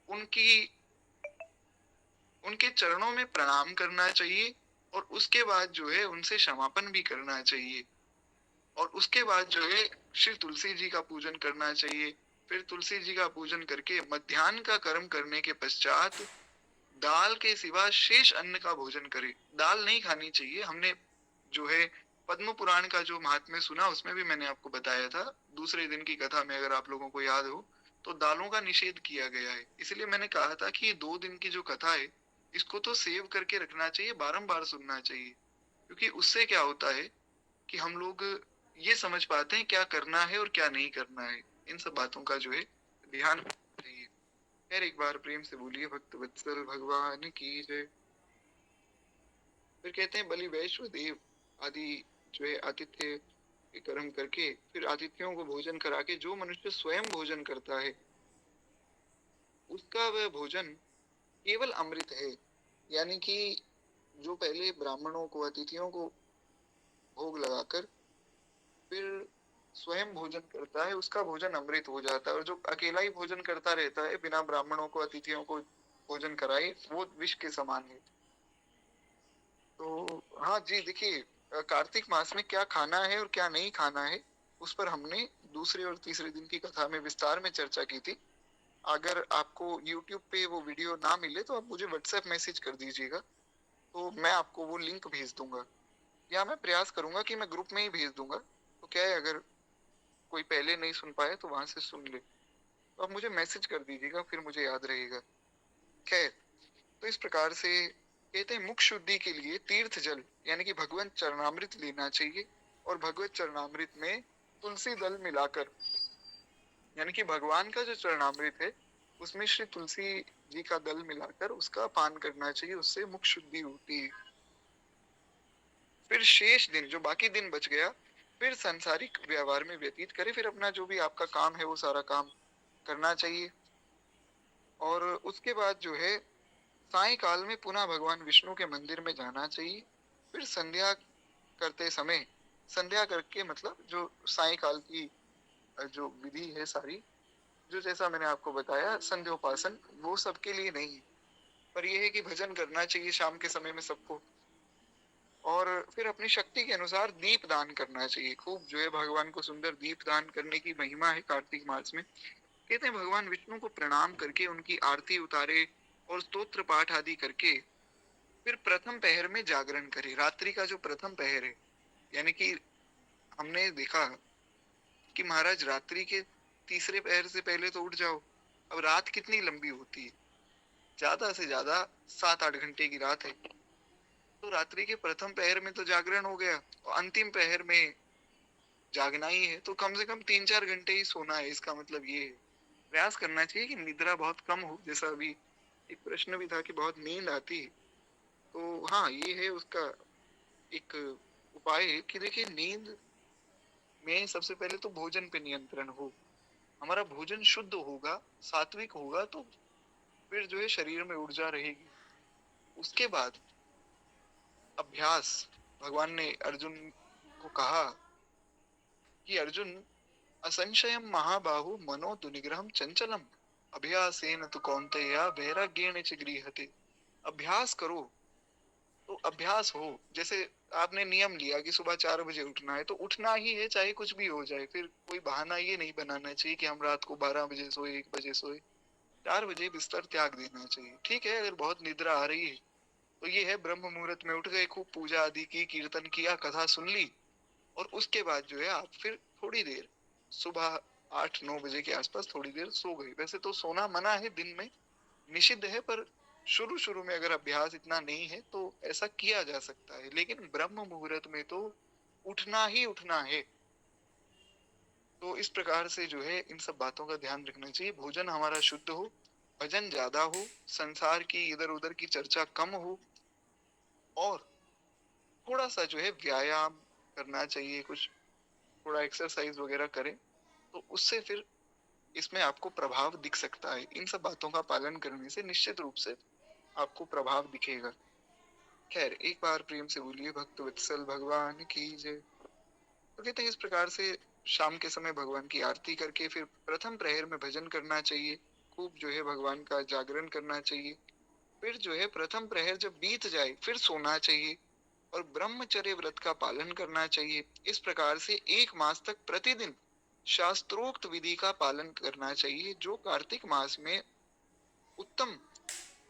उनकी उनके चरणों में प्रणाम करना चाहिए और उसके बाद जो है उनसे क्षमापण भी करना चाहिए। और उसके बाद जो है श्री तुलसी जी का पूजन करना चाहिए। फिर तुलसी जी का पूजन करके मध्याह्न का कर्म करने के पश्चात दाल के सिवा शेष अन्न का भोजन करे। दाल नहीं खानी चाहिए। हमने जो है पद्म पुराण का जो महात्म्य सुना उसमें भी मैंने आपको बताया था दूसरे दिन की कथा में, अगर आप लोगों को याद हो तो दालों का निषेध किया गया है। इसलिए मैंने कहा था कि 2 दिन की जो कथा है इसको तो सेव करके रखना चाहिए, बारंबार सुनना चाहिए। क्योंकि उससे क्या होता है कि हम लोग ये समझ पाते हैं क्या करना है और क्या नहीं करना है। इन सब बातों का जो है ध्यान रखना चाहिए। खैर एक बार प्रेम से बोलिए भक्त वत्सल भगवान की जय। फिर कहते हैं बलि वैश्व देव आदि जो है आतिथ्य के कर्म करके फिर आतिथ्यों को भोजन करा के जो मनुष्य स्वयं भोजन करता है उसका वह भोजन केवल अमृत है। यानी कि जो पहले ब्राह्मणों को अतिथियों को भोग लगाकर फिर स्वयं भोजन करता है उसका भोजन अमृत हो जाता है, और जो अकेला ही भोजन करता रहता है बिना ब्राह्मणों को अतिथियों को भोजन कराए वो विष के समान है। तो हाँ जी देखिए, कार्तिक मास में क्या खाना है और क्या नहीं खाना है उस पर हमने दूसरे और तीसरे दिन की कथा में विस्तार में चर्चा की थी। अगर आपको YouTube पे वो वीडियो ना मिले तो आप मुझे WhatsApp मैसेज कर दीजिएगा, तो मैं आपको वो लिंक भेज दूंगा, या मैं प्रयास करूंगा कि मैं ग्रुप में ही भेज दूंगा। तो क्या है, अगर कोई पहले नहीं सुन पाए तो वहां से सुन ले, तो आप मुझे मैसेज कर दीजिएगा, फिर मुझे याद रहेगा। खैर, तो इस प्रकार से कहते हैं मुख शुद्धि के लिए तीर्थ जल यानी कि भगवत चरणामृत लेना चाहिए, और भगवत चरणामृत में तुलसी दल मिलाकर, यानी कि भगवान का जो चरणामृत है उसमें श्री तुलसी जी का दल मिलाकर उसका पान करना चाहिए, उससे मुख शुद्धि होती है। फिर शेष दिन जो बाकी दिन बच गया फिर सांसारिक व्यवहार में व्यतीत करे, फिर अपना जो भी आपका काम है वो सारा काम करना चाहिए। और उसके बाद जो है साय काल में पुनः भगवान विष्णु के मंदिर में जाना चाहिए। फिर संध्या करते समय, संध्या करके मतलब जो साय काल की जो विधि है सारी, जो जैसा मैंने आपको बताया संध्योपासन, वो सबके लिए नहीं है, पर यह है कि भजन करना चाहिए शाम के समय में सबको। और फिर अपनी शक्ति के अनुसार दीप दान करना चाहिए, खूब जो है भगवान को सुंदर दीप दान करने की महिमा है कार्तिक मास में। कहते हैं भगवान विष्णु को प्रणाम करके उनकी आरती उतारे और स्तोत्र पाठ आदि करके फिर प्रथम पहर में जागरण करे। रात्रि का जो प्रथम पहर है, यानी कि हमने देखा कि महाराज रात्रि के तीसरे पहर से पहले तो उठ जाओ। अब रात कितनी लंबी होती है, ज्यादा से ज्यादा 7-8 घंटे की रात है, तो रात्रि के प्रथम पहर में तो जागरण हो गया और अंतिम पहर में जागना ही है, तो कम से कम 3-4 घंटे ही सोना है। इसका मतलब ये है प्रयास करना चाहिए कि निद्रा बहुत कम हो। जैसा अभी एक प्रश्न भी था कि बहुत नींद आती है, तो हाँ ये है उसका एक उपाय है कि देखिए नींद में सबसे पहले तो भोजन पे नियंत्रण हो। हमारा भोजन शुद्ध होगा, सात्विक होगा, तो फिर जो है शरीर में ऊर्जा रहेगी। उसके बाद अभ्यास, भगवान ने अर्जुन को कहा कि अर्जुन असंशयम महाबाहु मनो दुनिग्रहम चंचलम अभ्यासेन तु कौन्तेय वैराग्येण च गृह्यते। अभ्यास करो तो अभ्यास हो। जैसे आपने नियम लिया कि सुबह 4 बजे उठना है, तो उठना ही है चाहे कुछ भी हो जाए। फिर कोई बहाना ये नहीं बनाना चाहिए कि हम रात को 12 बजे सोए, 1 बजे सोए। 4 बजे बिस्तर त्याग देना चाहिए। ठीक है, अगर बहुत निद्रा आ रही है तो ये है ब्रह्म मुहूर्त में उठ गए, खूब पूजा आदि की, कीर्तन किया, कथा सुन ली, और उसके बाद जो है आप फिर थोड़ी देर सुबह 8-9 बजे के आसपास थोड़ी देर सो गए। वैसे तो सोना मना है, दिन में निषिद्ध है, पर शुरू शुरू में अगर अभ्यास इतना नहीं है तो ऐसा किया जा सकता है। लेकिन ब्रह्म मुहूर्त में तो उठना ही उठना है। तो इस प्रकार से जो है इन सब बातों का ध्यान रखना चाहिए। भोजन हमारा शुद्ध हो, भजन ज्यादा हो, संसार की इधर उधर की चर्चा कम हो, और थोड़ा सा जो है व्यायाम करना चाहिए, कुछ थोड़ा एक्सरसाइज वगैरह करें, तो उससे फिर इसमें आपको प्रभाव दिख सकता है। इन सब बातों का पालन करने से निश्चित रूप से आपको प्रभाव दिखेगा। खैर, एक बार प्रेम से बोलिए भक्त वत्सल भगवान की जय। तो कहते हैं इस प्रकार से शाम के समय भगवान की आरती करके फिर प्रथम प्रहर में भजन करना चाहिए, खूब जो है भगवान का जागरण करना चाहिए। फिर जो है प्रथम प्रहर जब बीत जाए फिर सोना चाहिए, और ब्रह्मचर्य व्रत का पालन करना चाहिए। इस प्रकार से 1 मास तक प्रतिदिन शास्त्रोक्त विधि का पालन करना चाहिए। जो कार्तिक मास में उत्तम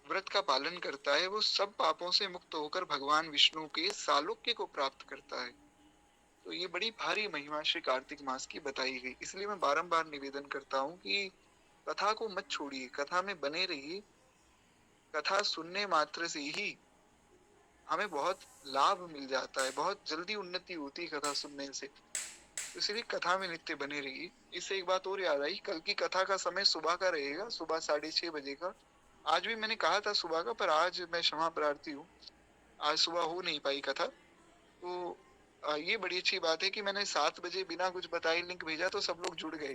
व्रत का पालन करता है वो सब पापों से मुक्त होकर भगवान विष्णु के सालोक्य को प्राप्त करता है। तो ये बड़ी भारी महिमा श्री कार्तिक मास की बताई गई। इसलिए मैं बारंबार निवेदन करता हूँ कि कथा को मत छोड़िए, कथा में बने रहिए। कथा सुनने मात्र से ही हमें बहुत लाभ मिल जाता है, बहुत जल्दी उन्नति होती है कथा सुनने से। तो इसलिए कथा में नित्य बने रहिए। इससे एक बात और याद आई, कल की कथा का समय सुबह का रहेगा, सुबह 6:30 बजे का। आज भी मैंने कहा था सुबह का, पर आज मैं क्षमा प्रार्थी हूँ, आज सुबह हो नहीं पाई कथा। तो ये बड़ी अच्छी बात है कि मैंने 7 बजे बिना कुछ बताए लिंक भेजा तो सब लोग जुड़ गए।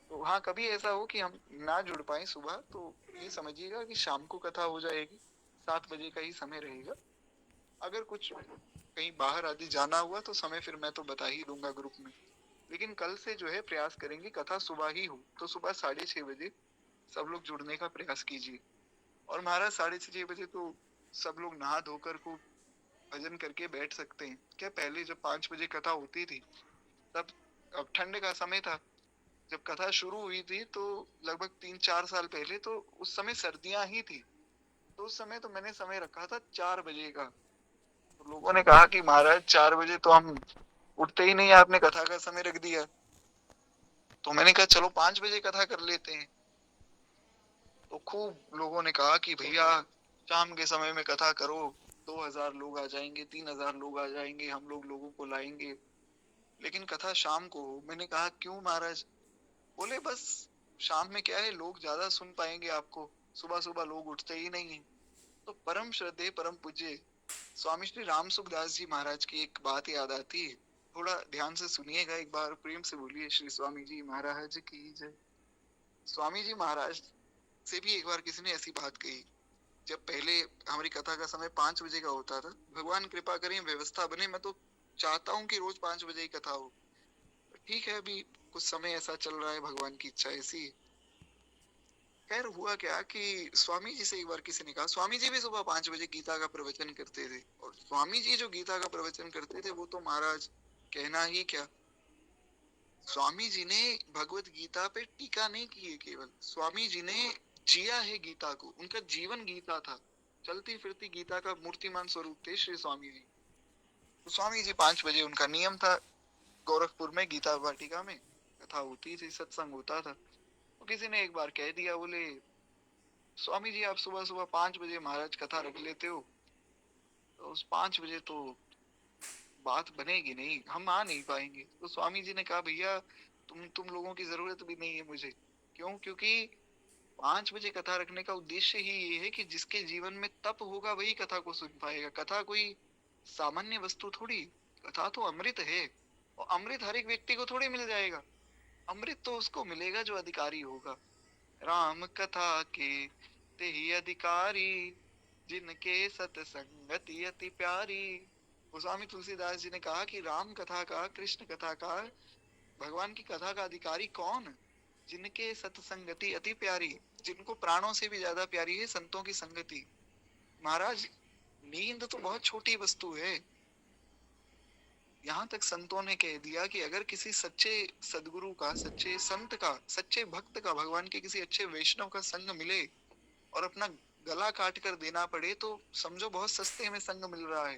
तो हाँ, कभी ऐसा हो कि हम ना जुड़ पाए सुबह, तो ये समझिएगा कि शाम को कथा हो जाएगी, 7 बजे का ही समय रहेगा। अगर कुछ कहीं बाहर आदि जाना हुआ तो समय फिर मैं तो बता ही दूंगा ग्रुप में। लेकिन कल से जो है प्रयास करेंगे कथा सुबह ही हो, तो सुबह 6:30 बजे सब लोग जुड़ने का प्रयास कीजिए। और महाराज 6:30 बजे तो सब लोग नहा धोकर खूब भजन करके बैठ सकते हैं। क्या पहले जब 5 बजे कथा होती थी तब, अब ठंड का समय था जब कथा शुरू हुई थी, तो लगभग 3-4 साल पहले, तो उस समय सर्दियां ही थी। तो उस समय तो मैंने समय रखा था 4 बजे का। तो लोगों ने कहा कि महाराज 4 बजे तो हम उठते ही नहीं, आपने कथा का समय रख दिया। तो मैंने कहा चलो 5 बजे कथा कर लेते हैं। तो खूब लोगों ने कहा कि भैया शाम के समय में कथा करो, 2,000 लोग आ जाएंगे, 3,000 लोग आ जाएंगे, हम लोग लोगों को लाएंगे, लेकिन कथा शाम को हो। मैंने कहा क्यों महाराज? बोले बस शाम में क्या है, लोग ज्यादा सुन पाएंगे आपको, सुबह सुबह लोग उठते ही नहीं है। तो परम श्रद्धेय परम पूज्य स्वामी श्री राम सुखदास जी महाराज की एक बात याद आती है। थोड़ा ध्यान से सुनिएगा, एक बार प्रेम से बोलिए श्री स्वामी जी महाराज की जय। स्वामी जी महाराज से भी एक बार किसी ने ऐसी बात कही, जब पहले हमारी कथा का समय 5 बजे का होता था। भगवान कृपा करें व्यवस्था बने, मैं तो चाहता हूँ कि रोज 5 बजे ही कथा हो। ठीक है, अभी कुछ समय ऐसा चल रहा है, भगवान की इच्छा ऐसी। खैर हुआ क्या कि स्वामी जी से एक बार किसी ने कहा, स्वामी जी भी सुबह 5 बजे गीता का प्रवचन करते थे, और स्वामी जी जो गीता का प्रवचन करते थे वो तो महाराज कहना ही क्या। स्वामी जी ने भगवत गीता पे टीका नहीं की है, केवल स्वामी जी ने जिया है गीता को, उनका जीवन गीता था। चलती फिरती गीता का मूर्तिमान स्वरूप थे श्री स्वामी जी। तो स्वामी जी 5 बजे उनका नियम था, गोरखपुर में गीता वाटिका में कथा होती थी, सत्संग होता था। तो किसी ने एक बार कह दिया, बोले स्वामी जी आप सुबह सुबह 5 बजे महाराज कथा रख लेते हो, तो उस 5 बजे तो बात बनेगी नहीं, हम आ नहीं पाएंगे। तो स्वामी जी ने कहा भैया तुम लोगों की जरूरत भी नहीं है मुझे। क्यों? क्योंकि 5 बजे कथा रखने का उद्देश्य ही ये है कि जिसके जीवन में तप होगा वही कथा को सुन पाएगा। कथा कोई सामान्य वस्तु थोड़ी, कथा तो अमृत है, और अमृत हर एक व्यक्ति को थोड़ी मिल जाएगा। अमृत तो उसको मिलेगा जो अधिकारी होगा। राम कथा के ते ही अधिकारी, जिनके सतसंगति अति प्यारी। गोस्वामी तुलसीदास जी ने कहा कि राम कथा का, कृष्ण कथा का, भगवान की कथा का अधिकारी कौन? जिनके सत्संगति अति प्यारी, जिनको प्राणों से भी ज्यादा प्यारी है संतों की संगति। महाराज नींद तो बहुत छोटी वस्तु है। यहाँ तक संतों ने कह दिया कि अगर किसी सच्चे सदगुरु का, सच्चे संत का, सच्चे भक्त का, भगवान के किसी अच्छे वैष्णव का संग मिले और अपना गला काट कर देना पड़े, तो समझो बहुत सस्ते में संग मिल रहा है,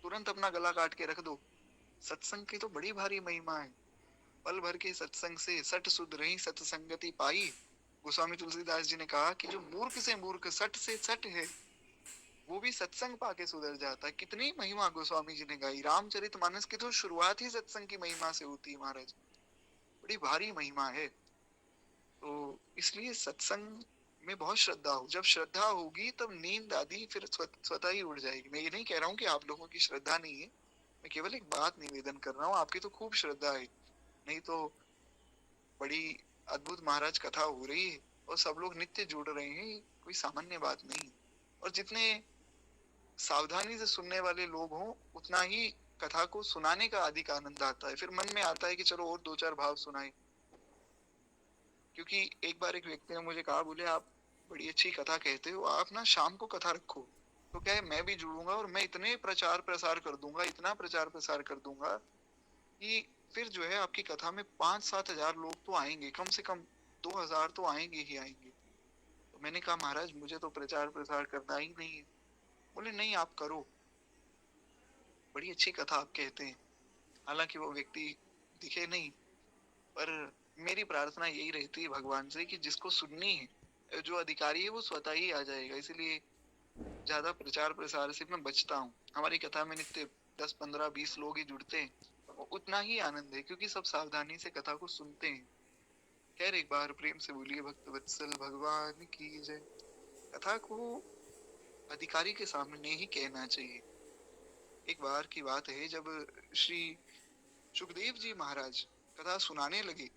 तुरंत अपना गला काट के रख दो। सत्संग की तो बड़ी भारी महिमा है। पल भर के सत्संग से सठ सुध रही सत्संगति पाई। गोस्वामी तुलसीदास जी ने कहा कि जो मूर्ख से मूर्ख, सठ से सठ है, वो भी सत्संग पाके सुधर जाता है। कितनी महिमा गोस्वामी जी ने गाई। रामचरितमानस की तो शुरुआत ही सत्संग की महिमा से होती है महाराज, बड़ी भारी महिमा है। तो इसलिए सत्संग में बहुत श्रद्धा हो। जब श्रद्धा होगी तब नींद आदि फिर स्वतः ही उड़ जाएगी। मैं ये नहीं कह रहा हूँ कि आप लोगों की श्रद्धा नहीं है, मैं केवल एक बात निवेदन कर रहा हूँ, आपकी तो खूब श्रद्धा है। नहीं तो बड़ी अद्भुत महाराज कथा हो रही है और सब लोग नित्य जुड़ रहे हैं, कोई सामान्य बात नहीं। और जितने सावधानी से सुनने वाले लोग हों, उतना ही कथा को सुनाने का अधिक आनंद आता है। फिर मन में आता है कि चलो और दो चार भाव सुनाए। क्योंकि एक बार एक व्यक्ति ने मुझे कहा, बोले आप बड़ी अच्छी कथा कहते हो, आप ना शाम को कथा रखो। तो क्या है, मैं भी जुड़ूंगा और मैं इतने प्रचार प्रसार कर दूंगा, इतना प्रचार प्रसार कर दूंगा कि फिर जो है आपकी कथा में 5-7 हजार लोग तो आएंगे, कम से कम 2,000 तो आएंगे ही आएंगे। तो मैंने कहा महाराज मुझे तो प्रचार प्रसार करना ही नहीं है। बोले नहीं आप करो, बड़ी अच्छी कथा आप कहते हैं। हालांकि वो व्यक्ति दिखे नहीं, पर मेरी प्रार्थना यही रहती है भगवान से कि जिसको सुननी है, जो अधिकारी है वो स्वतः ही आ जाएगा। इसलिए ज्यादा प्रचार प्रसार से मैं बचता हूँ। हमारी कथा में नित्य 10-15-20 लोग ही जुड़ते हैं, उतना ही आनंद है क्योंकि सब सावधानी से कथा को सुनते हैं। खैर एक बार प्रेम से बोलिए भक्त वत्सल भगवान की जय। कथा को अधिकारी के सामने ही कहना चाहिए। एक बार की बात है जब श्री सुखदेव जी महाराज कथा सुनाने लगे।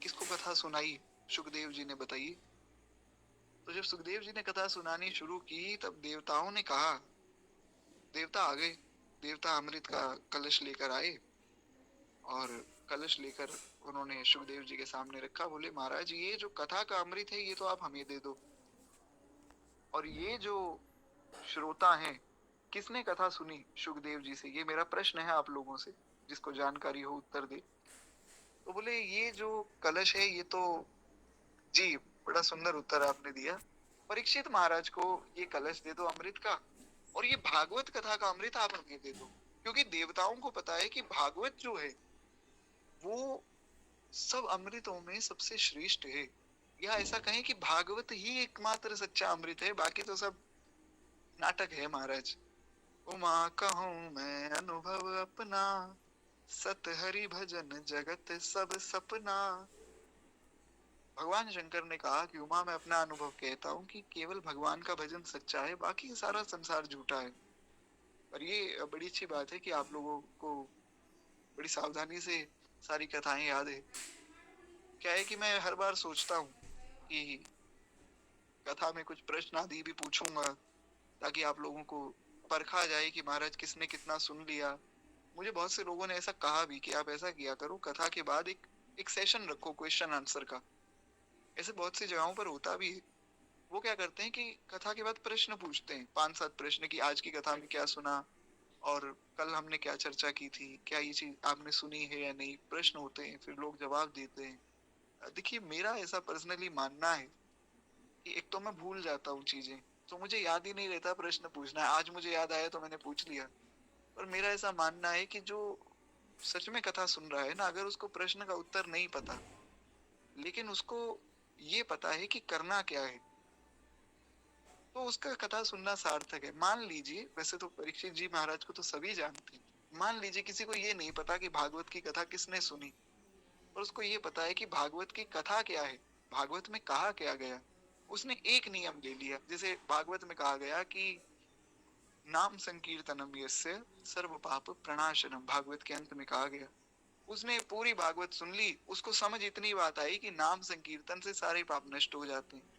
किसको कथा सुनाई? सुखदेव जी ने, बताइए। तो जब सुखदेव जी ने कथा सुनानी शुरू की तब देवताओं ने कहा, देवता आ गए। देवता अमृत का कलश लेकर आए और कलश लेकर उन्होंने सुखदेव जी के सामने रखा। बोले, महाराज ये जो कथा का अमृत है ये तो आप हमें दे दो, और ये जो श्रोता हैं, किसने कथा सुनी सुखदेव जी से, ये मेरा प्रश्न है आप लोगों से, जिसको जानकारी हो उत्तर दे। तो बोले, ये जो कलश है ये तो, जी बड़ा सुंदर उत्तर आपने दिया, परीक्षित महाराज को ये कलश दे दो अमृत का, और ये भागवत कथा का अमृत आप हमें दे दो। क्योंकि देवताओं को पता है कि भागवत जो है वो सब अमृतों में सबसे श्रेष्ठ है, या ऐसा कहें कि भागवत ही एकमात्र सच्चा अमृत है, बाकी तो सब नाटक है महाराज। उमा कहूं मैं अनुभव अपना, सत हरि भजन जगत सब सपना। भगवान शंकर ने कहा कि उमा, मैं अपना अनुभव कहता हूँ कि केवल भगवान का भजन सच्चा है, बाकी सारा संसार झूठा है। और ये बड़ी अच्छी बात है कि आप लोगों को बड़ी सावधानी से सारी कथाएं याद है। क्या है कि मैं हर बार सोचता हूँ कि कथा में कुछ प्रश्न आदि भी पूछूंगा, ताकि आप लोगों को परखा जाए कि महाराज किसने कितना सुन लिया। मुझे बहुत से लोगों ने ऐसा कहा भी कि आप ऐसा किया करो, कथा के बाद एक सेशन रखो क्वेश्चन आंसर का। ऐसे बहुत सी जगहों पर होता भी है। वो क्या करते हैं कि कथा के बाद प्रश्न पूछते हैं, 5-7 प्रश्न, की आज की कथा में क्या सुना, और कल हमने क्या चर्चा की थी, क्या ये चीज आपने सुनी है या नहीं। प्रश्न होते हैं, फिर लोग जवाब देते हैं। देखिए, मेरा ऐसा पर्सनली मानना है कि एक तो मैं भूल जाता हूँ चीजें, तो मुझे याद ही नहीं रहता प्रश्न पूछना है। आज मुझे याद आया तो मैंने पूछ लिया। पर मेरा ऐसा मानना है कि जो सच में कथा सुन रहा है ना, अगर उसको प्रश्न का उत्तर नहीं पता, लेकिन उसको ये पता है कि करना क्या है, तो उसका कथा सुनना सार्थक है। मान लीजिए, वैसे तो परीक्षित जी महाराज को तो सभी जानते हैं, मान लीजिए किसी को ये नहीं पता कि भागवत की कथा किसने सुनी, और उसको ये पता है कि भागवत की कथा क्या है, भागवत में कहा क्या गया। उसने एक नियम ले लिया, जैसे भागवत में कहा गया कि नाम संकीर्तनम यस्य सर्व पाप प्रणाशनम, भागवत के अंत में कहा गया। उसने पूरी भागवत सुन ली, उसको समझ इतनी बात आई कि नाम संकीर्तन से सारे पाप नष्ट हो जाते हैं।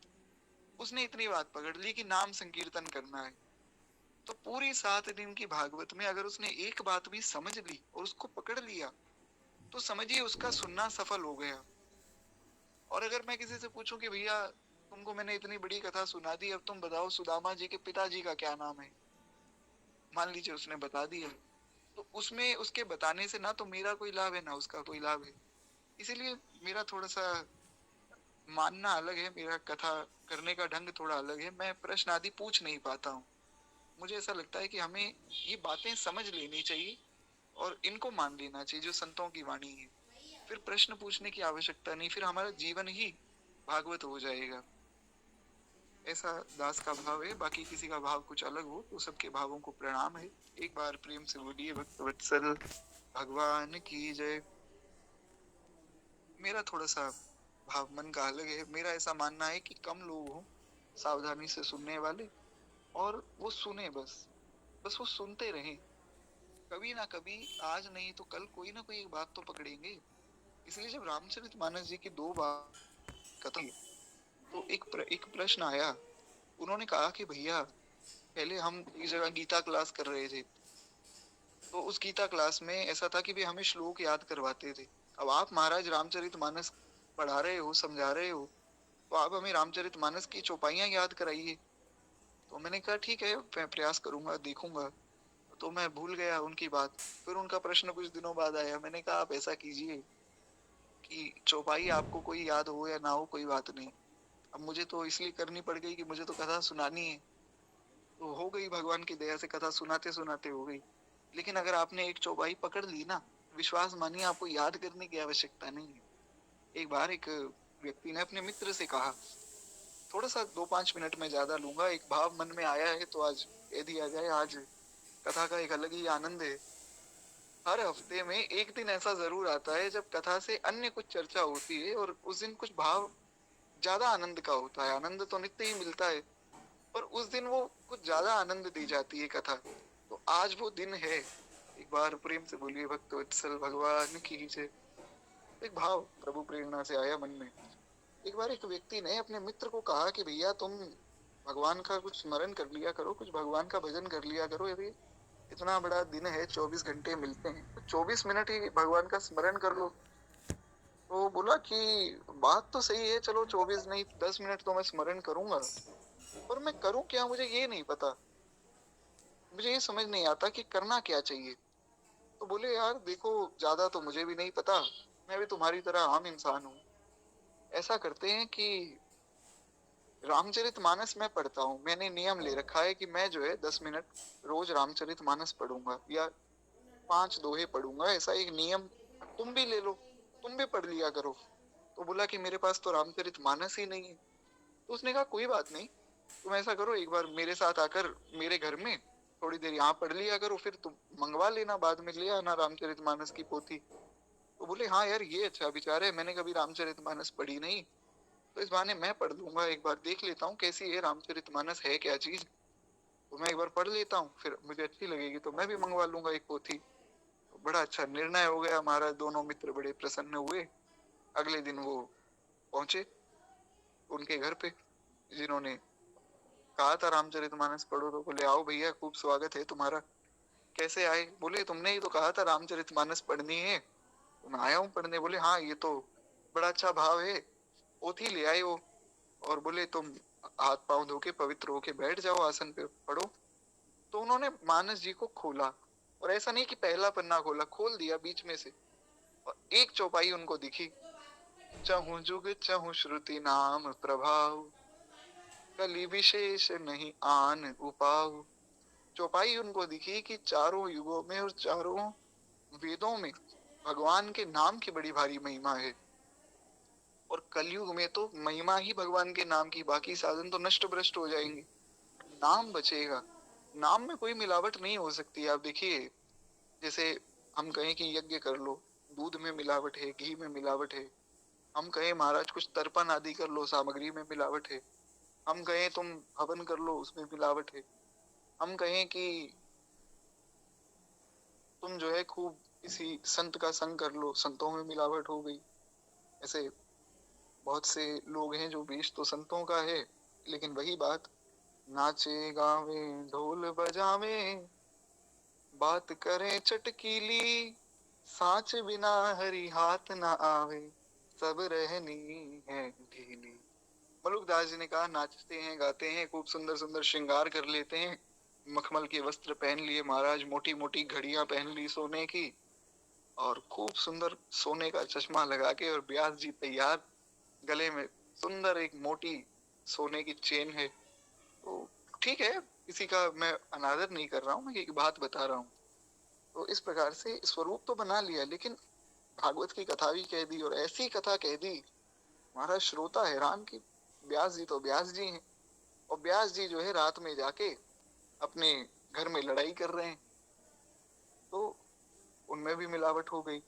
उसने इतनी बात पकड़ ली कि नाम संकीर्तन करना है। तो पूरी 7 दिन की भागवत में अगर उसने एक बात भी समझ ली और उसको पकड़ लिया, तो समझिए उसका सुनना सफल हो गया। और अगर मैं किसी से पूछूं कि भैया तुमको मैंने इतनी बड़ी कथा सुना दी, अब तुम बताओ सुदामा जी के पिताजी का क्या नाम है, मान लीजिए उसने बता दिया, तो उसमें उसके बताने से ना तो मेरा कोई लाभ है ना उसका कोई लाभ है। इसीलिए मेरा थोड़ा सा मानना अलग है, मेरा कथा करने का ढंग थोड़ा अलग है। मैं प्रश्न आदि पूछ नहीं पाता हूँ। मुझे ऐसा लगता है कि हमें ये बातें समझ लेनी चाहिए और इनको मान लेना चाहिए जो संतों की वाणी है। फिर प्रश्न पूछने की आवश्यकता नहीं, फिर हमारा जीवन ही भागवत हो जाएगा। ऐसा दास का भाव है। बाकी किसी का भाव कुछ अलग हो तो सबके भावों को प्रणाम है। एक बार प्रेम से बोलिए भक्त वत्सल भगवान की जय। मेरा थोड़ा सा भाव मन का अलग है। मेरा ऐसा मानना है कि कम लोग हों सावधानी से सुनने वाले, और वो सुने, बस बस वो सुनते रहें। कभी ना कभी, आज नहीं तो कल, कोई ना कोई एक बात तो पकड़ेंगे। इसलिए जब रामचरितमानस जी की 2 बार कथा, तो एक प्रश्न आया। उन्होंने कहा कि भैया, पहले हम एक जगह गीता क्लास कर रहे थे, तो उस गीता क्लास में ऐसा था कि भी हमें श्लोक याद करवाते थे। अब आप महाराज रामचरितमानस पढ़ा रहे हो, समझा रहे हो, तो आप हमें रामचरितमानस की चौपाइयां याद कराइए। तो मैंने कहा ठीक है, मैं प्रयास करूंगा, देखूंगा। तो मैं भूल गया उनकी बात। फिर उनका प्रश्न कुछ दिनों बाद आया। मैंने कहा आप ऐसा कीजिए कि चौपाई आपको कोई याद हो या ना हो, कोई बात नहीं, अब मुझे तो इसलिए करनी पड़ गई कि मुझे तो कथा सुनानी है। तो हो गई, भगवान की दया से कथा सुनाते सुनाते हो गई। लेकिन अगर आपने एक चौपाई पकड़ ली ना, विश्वास मानिए आपको याद करने की आवश्यकता नहीं है। एक बार एक व्यक्ति ने अपने मित्र से कहा, थोड़ा सा 2-5 मिनट में ज्यादा लूंगा, एक भाव मन में आया है तो आज कह दिया जाए। आज कथा का एक अलग ही आनंद है। हर हफ्ते में एक दिन ऐसा जरूर आता है जब कथा से अन्य कुछ चर्चा होती है, और उस दिन कुछ भाव ज्यादा आनंद का होता है। आनंद तो नित्य ही मिलता है, पर उस दिन वो कुछ ज्यादा आनंद दी जाती है कथा। तो आज वो दिन है। एक बार प्रेम से बोलिए भक्त वत्सल भगवान की जय। एक भाव प्रभु प्रेरणा से आया मन में। एक बार एक व्यक्ति ने अपने मित्र को कहा कि भैया तुम भगवान का कुछ स्मरण कर लिया करो, कुछ भगवान का भजन कर लिया करो। यदि इतना बड़ा दिन है, 24 घंटे मिलते हैं, तो 24 मिनट ही भगवान का स्मरण कर लो। तो बोला कि बात तो सही है, चलो 24 नहीं 10 मिनट तो मैं स्मरण करूंगा, पर मैं करूं क्या मुझे ये नहीं पता। मुझे ये समझ नहीं आता कि करना क्या चाहिए। तो बोले यार देखो, ज्यादा तो मुझे भी नहीं पता, मैं भी तुम्हारी तरह आम इंसान हूँ। ऐसा करते हैं कि रामचरितमानस मैं पढ़ता हूँ। मैंने नियम ले रखा है कि मैं जो है 10 मिनट रोज रामचरितमानस पढ़ूंगा या 5 दोहे पढ़ूंगा, ऐसा एक नियम तुम भी ले लो, तुम भी पढ़ लिया करो। तो बोला कि मेरे पास तो रामचरितमानस ही नहीं है। तो उसने कहा कोई बात नहीं, तुम ऐसा करो, एक बार मेरे साथ आकर मेरे घर में थोड़ी देर यहाँ पढ़ लिया करो, फिर तुम मंगवा लेना, बाद में ले आना रामचरितमानस की पोथी। तो बोले हाँ यार ये अच्छा विचार है, मैंने कभी रामचरितमानस पढ़ी नहीं, तो इस बहाने मैं पढ़ लूंगा, एक बार देख लेता हूँ कैसी है रामचरितमानस, है क्या चीज। तो मैं एक बार पढ़ लेता हूँ, फिर मुझे अच्छी लगेगी तो मैं भी मंगवा लूंगा एक पोथी। तो बड़ा अच्छा निर्णय हो गया हमारा, दोनों मित्र बड़े प्रसन्न हुए। अगले दिन वो पहुंचे उनके घर पे, जिन्होंने कहा था रामचरितमानस पढ़ो। तो बोले आओ भैया, खूब स्वागत है तुम्हारा, कैसे आए। बोले तुमने ही तो कहा था रामचरितमानस पढ़नी है, तो मैं आया हूँ पढ़ने। बोले हाँ ये तो बड़ा अच्छा भाव है। पोथी ले आए वो, और बोले तुम हाथ पांव धो के पवित्र होके बैठ जाओ आसन पे, पढ़ो। तो उन्होंने मानस जी को खोला, और ऐसा नहीं कि पहला पन्ना खोला, खोल दिया बीच में से, और एक चौपाई उनको दिखी। चहु जुग चहु श्रुति नाम प्रभाव, कलि विशेष नहीं आन उपाव। चौपाई उनको दिखी कि चारों युगों में और चारों वेदों में भगवान के नाम की बड़ी भारी महिमा है। और कलयुग में तो महिमा ही भगवान के नाम की, बाकी साधन तो नष्ट भ्रष्ट हो जाएंगे, नाम बचेगा। नाम में कोई मिलावट नहीं हो सकती। आप देखिए, जैसे हम कहें कि यज्ञ कर लो, दूध में मिलावट है, घी में मिलावट है। हम कहें महाराज कुछ तर्पण आदि कर लो, सामग्री में मिलावट है। हम कहें तुम हवन कर लो, उसमें मिलावट है। हम कहें कि तुम जो है खूब किसी संत का संग कर लो, संतों में मिलावट हो गई। ऐसे बहुत से लोग हैं जो वेश तो संतों का है, लेकिन वही बात, नाचे गावे ढोल बजावे, बात करें चटकीली, साच बिना हरि हाथ ना आवे, सब रहनी है ढीली। मलुकदास जी ने कहा नाचते हैं गाते हैं, खूब सुंदर सुंदर श्रृंगार कर लेते हैं, मखमल के वस्त्र पहन लिए महाराज, मोटी मोटी घड़ियां पहन ली सोने की, और खूब सुंदर सोने का चश्मा लगा के, और ब्यास जी तैयार, गले में सुंदर एक मोटी सोने की चेन है। तो ठीक है, किसी का मैं अनादर नहीं कर रहा हूँ, मैं एक बात बता रहा हूँ। तो इस प्रकार से स्वरूप तो बना लिया, लेकिन भागवत की कथा भी कह दी, और ऐसी कथा कह दी हमारा श्रोता हैरान कि व्यास जी तो व्यास जी हैं, और व्यास जी जो है रात में जाके अपने घर में लड़ाई कर रहे हैं, तो उनमें भी मिलावट हो गई,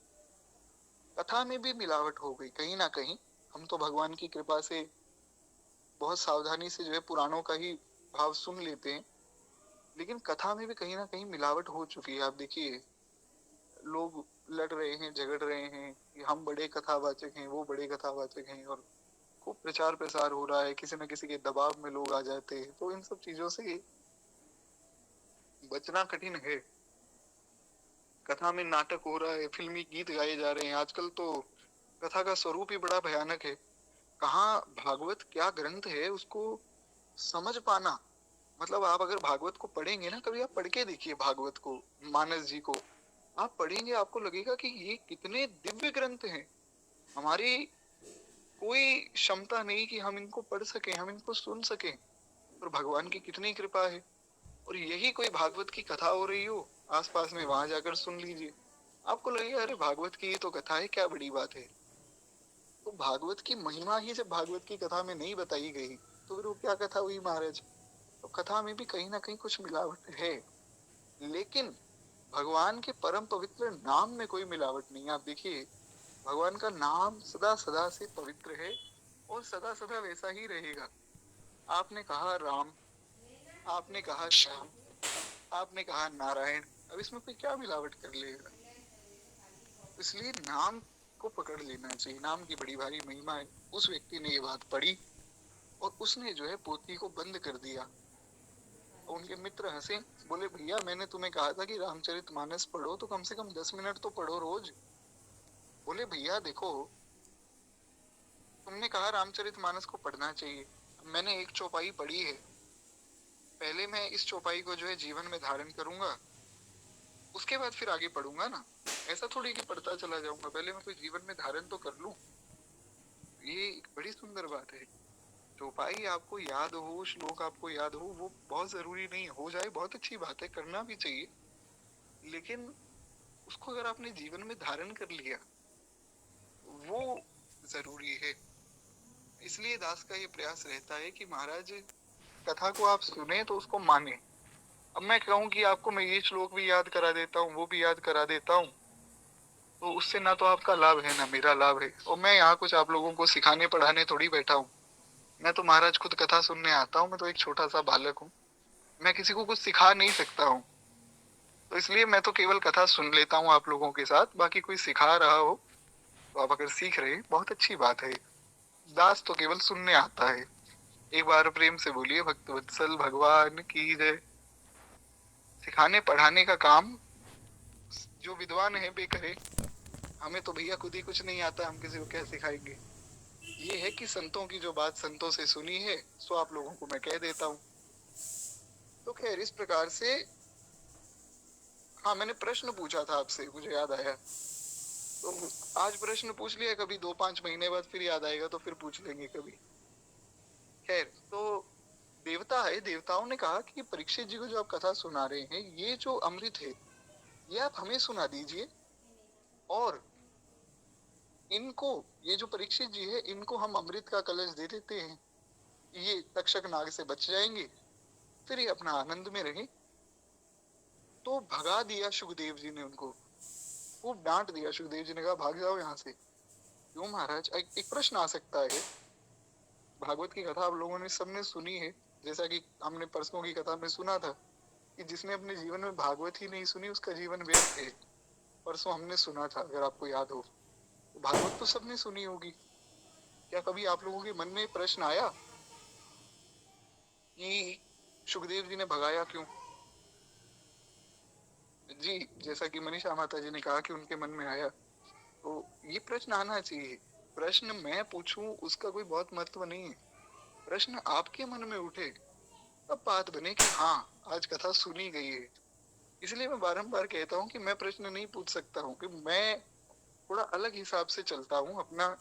कथा में भी मिलावट हो गई कहीं ना कहीं। हम तो भगवान की कृपा से बहुत सावधानी से जो है पुराणों का ही भाव सुन लेते हैं, लेकिन कथा में भी कहीं ना कहीं मिलावट हो चुकी है। आप देखिए, लोग लड़ रहे हैं, झगड़ रहे हैं कि हम बड़े कथावाचक हैं, वो बड़े कथावाचक हैं, और खूब प्रचार प्रसार हो रहा है, किसी न किसी के दबाव में लोग आ जाते हैं। तो इन सब चीजों से बचना कठिन है। कथा में नाटक हो रहा है, फिल्मी गीत गाए जा रहे हैं, आजकल तो कथा का स्वरूप ही बड़ा भयानक है। कहाँ भागवत क्या ग्रंथ है उसको समझ पाना, मतलब आप अगर भागवत को पढ़ेंगे ना, कभी आप पढ़ के देखिए भागवत को, मानस जी को आप पढ़ेंगे, आपको लगेगा कि ये कितने दिव्य ग्रंथ हैं। हमारी कोई क्षमता नहीं कि हम इनको पढ़ सकें, हम इनको सुन सकें, और भगवान की कितनी कृपा है। और यही कोई भागवत की कथा हो रही हो आसपास में, वहां जाकर सुन लीजिए, आपको लगेगा अरे भागवत की ये तो कथा है, क्या बड़ी बात है। तो भागवत की महिमा ही जब भागवत की कथा में नहीं बताई गई, तो फिर वो क्या कथा हुई महाराज। तो कथा में भी कहीं ना कहीं कुछ मिलावट है, लेकिन भगवान के परम पवित्र नाम में कोई मिलावट नहीं है। आप देखिए, भगवान का नाम सदा सदा से पवित्र है, और सदा सदा वैसा ही रहेगा। आपने कहा राम, आपने कहा श्याम, आपने कहा नारायण, अब इसमें कोई क्या मिलावट कर लेगा। इसलिए नाम को पकड़ लेना चाहिए, नाम की बड़ी भारी महिमा है। उस व्यक्ति ने ये बात पढ़ी और उसने जो है पोथी को बंद कर दिया। उनके मित्र हंसे, बोले भैया मैंने तुम्हें कहा था कि रामचरितमानस पढ़ो तो कम से कम 10 मिनट तो पढ़ो रोज। बोले भैया देखो, तुमने कहा रामचरितमानस को पढ़ना चाहिए, मैंने एक चौपाई पढ़ी है, पहले मैं इस चौपाई को जो है जीवन में धारण करूंगा, उसके बाद फिर आगे पढ़ूंगा ना। ऐसा थोड़ी कि पढ़ता चला जाऊंगा, पहले मैं कोई जीवन में धारण तो कर लूं। ये एक बड़ी सुंदर बात है। चौपाई आपको याद हो, श्लोक आपको याद हो, वो बहुत जरूरी नहीं, हो जाए बहुत अच्छी बात है, करना भी चाहिए, लेकिन उसको अगर आपने जीवन में धारण कर लिया वो जरूरी है। इसलिए दास का ये प्रयास रहता है कि महाराज कथा को आप सुने तो उसको माने। अब मैं कहूँ कि आपको मैं ये श्लोक भी याद करा देता हूँ, वो भी याद करा देता हूँ, तो उससे ना तो आपका लाभ है ना मेरा लाभ है। और मैं यहाँ कुछ आप लोगों को सिखाने पढ़ाने थोड़ी बैठा हूँ। मैं तो महाराज खुद कथा सुनने आता हूँ, मैं तो एक छोटा सा बालक हूँ, मैं किसी को कुछ सिखा नहीं सकता हूँ। तो इसलिए मैं तो केवल कथा सुन लेता हूँ आप लोगों के साथ, बाकी कोई सिखा रहा हो तो आप अगर सीख रहे बहुत अच्छी बात है। दास तो केवल सुनने आता है। एक बार प्रेम से बोलिए भक्त वत्सल भगवान की जय। सिखाने पढ़ाने का काम जो विद्वान है बे करे, हमें तो भैया खुद ही कुछ नहीं आता, हम किसी को क्या सिखाएंगे। ये है कि संतों की जो बात संतों से सुनी है सो आप लोगों को मैं कह देता हूँ। तो खैर इस प्रकार से, हाँ मैंने प्रश्न पूछा था आपसे, मुझे याद आया, तो आज प्रश्न पूछ लिया, कभी 2-5 महीने बाद फिर याद आएगा तो फिर पूछ लेंगे कभी। खैर, तो देवता है, देवताओं ने कहा कि परीक्षित जी को जो आप कथा सुना रहे हैं, ये जो अमृत है ये आप हमें सुना दीजिए, और इनको, ये जो परीक्षित जी है इनको हम अमृत का कलश दे देते हैं, ये तक्षक नाग से बच जाएंगे, फिर ये अपना आनंद में रहे। तो भगा दिया सुखदेव जी ने उनको, खूब डांट दिया। सुखदेव जी ने कहा भाग जाओ यहाँ से। क्यों महाराज, एक प्रश्न आ सकता है। भागवत की कथा आप लोगों ने सबने सुनी है, जैसा कि हमने परसों की कथा में सुना था कि जिसने अपने जीवन में भागवत ही नहीं सुनी उसका जीवन व्यर्थ है। परसों हमने सुना था, अगर आपको याद हो। तो भागवत तो सबने सुनी होगी, क्या कभी आप लोगों के मन में प्रश्न आया कि सुखदेव जी ने भगाया क्यों? जी, जैसा कि मनीषा माता जी ने कहा कि उनके मन में आया, तो ये प्रश्न आना चाहिए। प्रश्न मैं पूछूं उसका कोई बहुत महत्व नहीं है, प्रश्न आपके मन में उठे तब बात बने कि हाँ आज कथा सुनी गई है। इसलिए मैं बारंबार कहता हूँ कि मैं प्रश्न नहीं पूछ सकता हूँ, कि मैं थोड़ा अलग हिसाब से चलता हूँ अपना,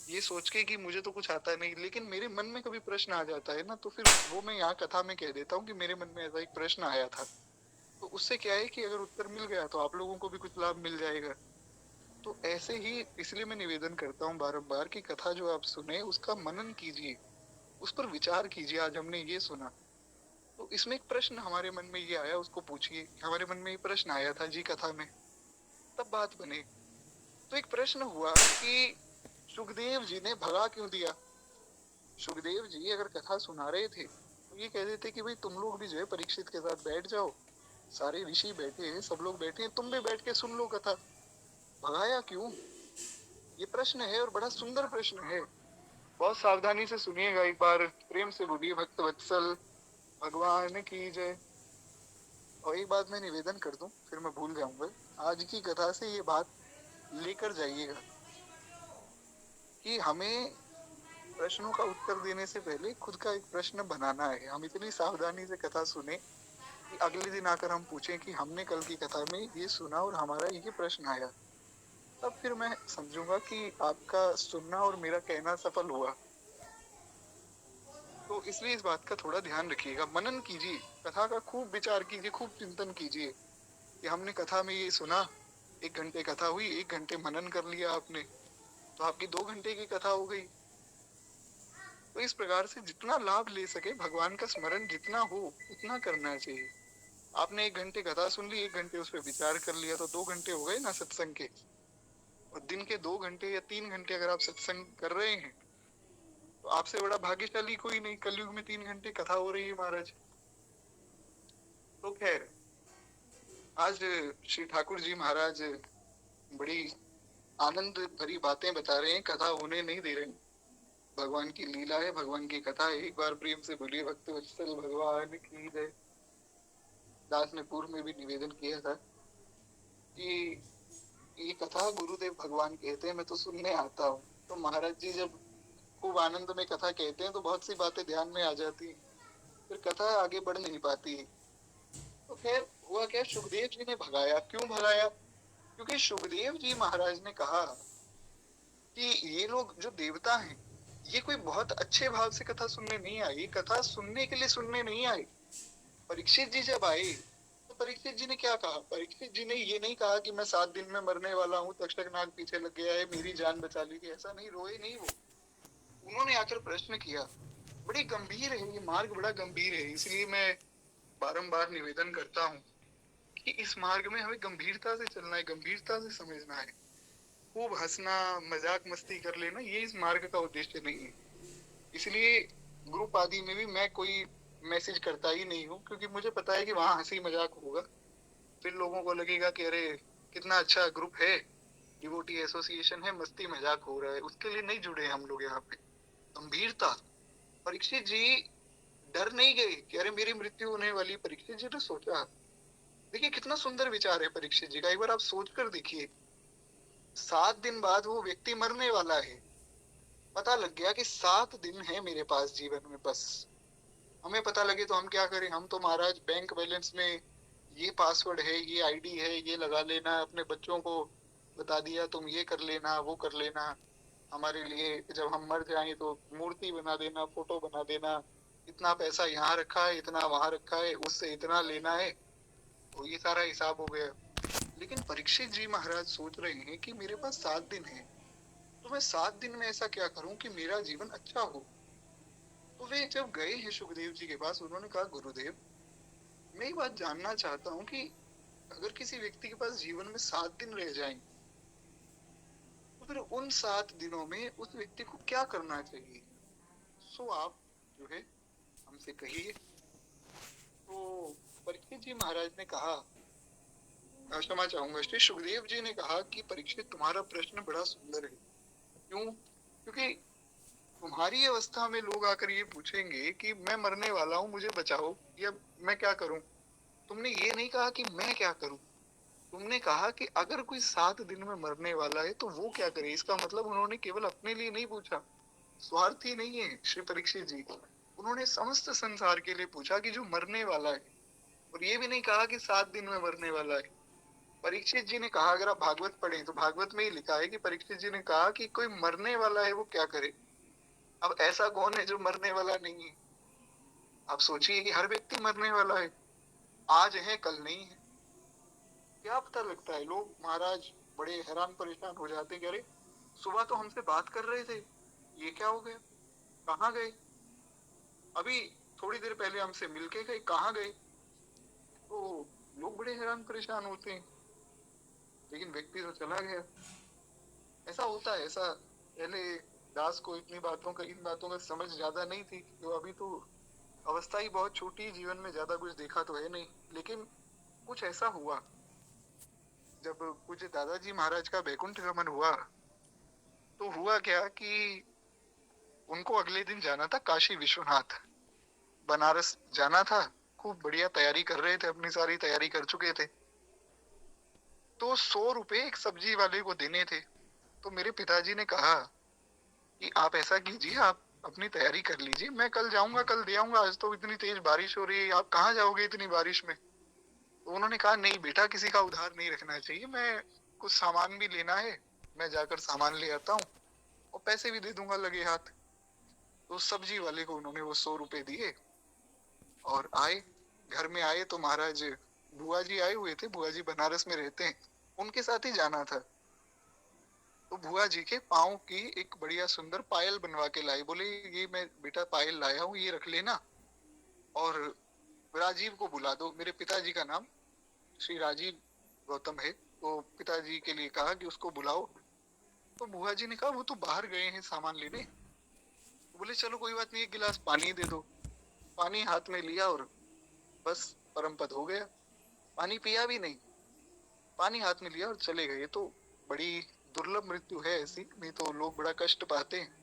ये सोच के कि मुझे तो कुछ आता नहीं, लेकिन मेरे मन में कभी प्रश्न आ जाता है ना, तो फिर वो मैं यहाँ कथा में कह देता हूँ कि मेरे मन में ऐसा एक प्रश्न आया था। तो उससे क्या है कि अगर उत्तर मिल गया तो आप लोगों को भी कुछ लाभ मिल जाएगा। तो ऐसे ही इसलिए मैं निवेदन करता हूँ बारंबार कि कथा जो आप सुने उसका मनन कीजिए, उस पर विचार कीजिए। आज हमने ये सुना तो इसमें एक प्रश्न हमारे मन में ये आया, उसको पूछिए। हमारे मन में ये प्रश्न आया था जी कथा में, तब बात बने। तो एक प्रश्न हुआ कि सुखदेव जी ने भगा क्यों दिया। सुखदेव जी अगर कथा सुना रहे थे तो ये कह देते कि भाई तुम लोग भी जो है परीक्षित के साथ बैठ जाओ, सारे ऋषि बैठे हैं, सब लोग बैठे हैं, तुम भी बैठ के सुन लो कथा, भगाया क्यों? ये प्रश्न है और बड़ा सुंदर प्रश्न है। बहुत सावधानी से सुनिएगा, एक बार प्रेम से बोलिए भक्त वत्सल भगवान की जय। और एक बात मैं निवेदन कर दूं, फिर मैं भूल जाऊंगा, आज की कथा से ये बात लेकर जाइएगा कि हमें प्रश्नों का उत्तर देने से पहले खुद का एक प्रश्न बनाना है। हम इतनी सावधानी से कथा सुने कि अगले दिन आकर हम पूछें कि हमने कल की कथा में ये सुना और हमारा ये प्रश्न आया, तब फिर मैं समझूंगा कि आपका सुनना और मेरा कहना सफल हुआ। तो इसलिए इस बात का थोड़ा ध्यान रखिएगा, मनन कीजिए, कथा का खूब विचार कीजिए, खूब चिंतन कीजिए कि हमने कथा में ये सुना, 1 घंटे कथा हुई, 1 घंटे मनन कर लिया आपने, तो आपकी 2 घंटे की कथा हो गई। तो इस प्रकार से जितना लाभ ले सके, भगवान का स्मरण जितना हो उतना करना चाहिए। आपने 1 घंटे कथा सुन ली, 1 घंटे उस पर विचार कर लिया, तो 2 घंटे हो गए ना सत्संग के। और दिन के 2 घंटे या 3 घंटे अगर आप सत्संग कर रहे हैं तो आपसे बड़ा भाग्यशाली कोई नहीं। कलयुग में 3 घंटे कथा हो रही है महाराज। तो खैर, आज श्री ठाकुर जी महाराज बड़ी आनंद भरी बातें बता रहे हैं, कथा होने नहीं दे रहे हैं। भगवान की लीला है, भगवान की कथा है। एक बार प्रेम से बोलिए भक्त वत्सल भगवान की जय। दास ने पूर्व में भी निवेदन किया था कि ये कथा गुरुदेव भगवान कहते हैं, मैं तो सुनने आता हूँ। तो महाराज जी जब खूब आनंद में कथा कहते हैं तो बहुत सी बातें ध्यान में आ जाती, फिर कथा आगे बढ़ नहीं पाती। तो खैर हुआ क्या, सुखदेव जी ने भगाया। क्यों भगाया? क्योंकि सुखदेव जी महाराज ने कहा कि ये लोग जो देवता हैं, ये कोई बहुत अच्छे भाव से कथा सुनने नहीं आए, ये कथा सुनने के लिए सुनने नहीं आए। परीक्षित जी जब आए तो परीक्षित जी ने क्या कहा? परीक्षित जी ने ये नहीं कहा कि मैं 7 दिन में मरने वाला हूँ, तक्षक नाग पीछे लग गया है, मेरी जान बचा लीजिए। ऐसा नहीं, रोए नहीं वो। उन्होंने आकर प्रश्न किया। बड़ी गंभीर है ये मार्ग, बड़ा गंभीर है। इसलिए मैं बारंबार निवेदन करता हूँ कि इस मार्ग में हमें गंभीरता से चलना है, गंभीरता से समझना है। खूब हंसना, मजाक मस्ती कर लेना, ये इस मार्ग का उद्देश्य नहीं है। इसलिए ग्रुप आदि में भी मैं कोई मैसेज करता ही नहीं हूँ, क्योंकि मुझे पता है कि वहां हंसी मजाक होगा। फिर लोगों को लगेगा कि अरे कितना अच्छा ग्रुप है, डिवोटी एसोसिएशन है, मस्ती मजाक हो रहा है। उसके लिए नहीं जुड़े हम लोग यहाँ पे। गंभीरता। परीक्षित जी डर नहीं गए कि अरे मेरी मृत्यु होने वाली। परीक्षित जी ने सोचा, देखिए कितना सुंदर विचार है परीक्षित जी का, एक बार आप सोच कर देखिए। 7 दिन बाद वो व्यक्ति मरने वाला है। पता लग गया कि 7 दिन है मेरे पास जीवन में, बस। हमें पता लगे तो हम क्या करें? हम तो महाराज बैंक बैलेंस में ये पासवर्ड है, ये आईडी है, ये लगा लेना। अपने बच्चों को बता दिया तुम ये कर लेना, वो कर लेना। हमारे लिए जब हम मर जाएं तो मूर्ति बना देना, फोटो बना देना। इतना पैसा यहाँ रखा है, इतना वहां रखा है, उससे इतना लेना है। तो ये सारा हिसाब हो गया। लेकिन परीक्षित जी महाराज सोच रहे हैं कि मेरे पास 7 दिन है, तो मैं 7 दिन में ऐसा क्या करूं कि मेरा जीवन अच्छा हो। तो वे जब गए हैं सुखदेव जी के पास, उन्होंने कहा गुरुदेव, मैं ये बात जानना चाहता हूँ कि अगर किसी व्यक्ति के पास जीवन में 7 दिन रह जाएं, तो फिर उन 7 दिनों में उस व्यक्ति को क्या करना चाहिए? सो आप जो है हमसे कहिए। तो परीक्षित जी महाराज ने कहा, क्षमा चाहूंगा, श्री सुखदेव जी ने कहा कि परीक्षित तुम्हारा प्रश्न बड़ा सुंदर है। क्यों? क्योंकि तुम्हारी अवस्था में लोग आकर ये पूछेंगे कि मैं मरने वाला हूँ, मुझे बचाओ, या मैं क्या करूं। तुमने ये नहीं कहा कि मैं क्या करूं, तुमने कहा कि अगर कोई 7 दिन में मरने वाला है तो वो क्या करे। इसका मतलब उन्होंने केवल अपने लिए नहीं पूछा, स्वार्थी नहीं है श्री परीक्षित जी। उन्होंने समस्त संसार के लिए पूछा कि जो मरने वाला है। और ये भी नहीं कहा कि 7 दिन में मरने वाला है। परीक्षित जी ने कहा, अगर आप भागवत पढ़ें तो भागवत में ही लिखा है कि परीक्षित जी ने कहा कि कोई मरने वाला है वो क्या करे। अब ऐसा कौन है जो मरने वाला नहीं है? आप सोचिए कि हर व्यक्ति मरने वाला है, आज है कल नहीं है। क्या पता लगता है। लोग महाराज बड़े हैरान परेशान हो जाते हैं कि अरे सुबह तो हमसे बात कर रहे थे, ये क्या हो गया, कहाँ गए? अभी थोड़ी देर पहले हमसे मिलके गए, कहाँ गए? तो लोग बड़े हैरान परेशान होते हैं। लेकिन व्यक्ति तो चला गया। ऐसा होता है। ऐसा पहले दास को इतनी बातों का, इन बातों का समझ ज्यादा नहीं थी, तो अभी तो अवस्था ही बहुत छोटी है, जीवन में ज्यादा कुछ देखा तो है नहीं। लेकिन कुछ ऐसा हुआ, जब पूज्य दादाजी महाराज का बैकुंठ गमन हुआ तो हुआ क्या कि उनको अगले दिन जाना था काशी विश्वनाथ, बनारस जाना था। खूब बढ़िया तैयारी कर रहे थे, अपनी सारी तैयारी कर चुके थे। तो 100 रुपए एक सब्जी वाले को देने थे। तो मेरे पिताजी ने कहा कि आप ऐसा कीजिए, आप अपनी तैयारी कर लीजिए, मैं कल जाऊंगा, कल दे आऊंगा। आज तो इतनी तेज बारिश हो रही है, आप कहाँ जाओगे इतनी बारिश में? तो उन्होंने कहा, नहीं बेटा, किसी का उधार नहीं रखना चाहिए, मैं कुछ सामान भी लेना है, मैं जाकर सामान ले आता हूँ और पैसे भी दे दूंगा लगे हाथ। तो सब्जी वाले को उन्होंने वो 100 रुपए दिए और आए। घर में आए तो महाराज बुआ जी आए हुए थे, बुआ जी बनारस में रहते हैं, उनके साथ ही जाना था। तो बुआ जी के पाँव की एक बढ़िया सुंदर पायल बनवा के लाई। बोले ये मैं बेटा पायल लाया हूँ, ये रख लेना, और राजीव को बुला दो। मेरे पिताजी का नाम श्री राजीव गौतम है, तो पिताजी के लिए कहा कि उसको बुलाओ। तो बुआ जी ने कहा वो तो बाहर गए हैं सामान लेने। तो बोले चलो कोई बात नहीं, एक गिलास पानी दे दो। पानी हाथ में लिया और बस परम पद हो गया। पानी पिया भी नहीं, पानी हाथ में लिया और चले गए। तो बड़ी दुर्लभ मृत्यु है ऐसी, नहीं तो लोग बड़ा कष्ट पाते हैं।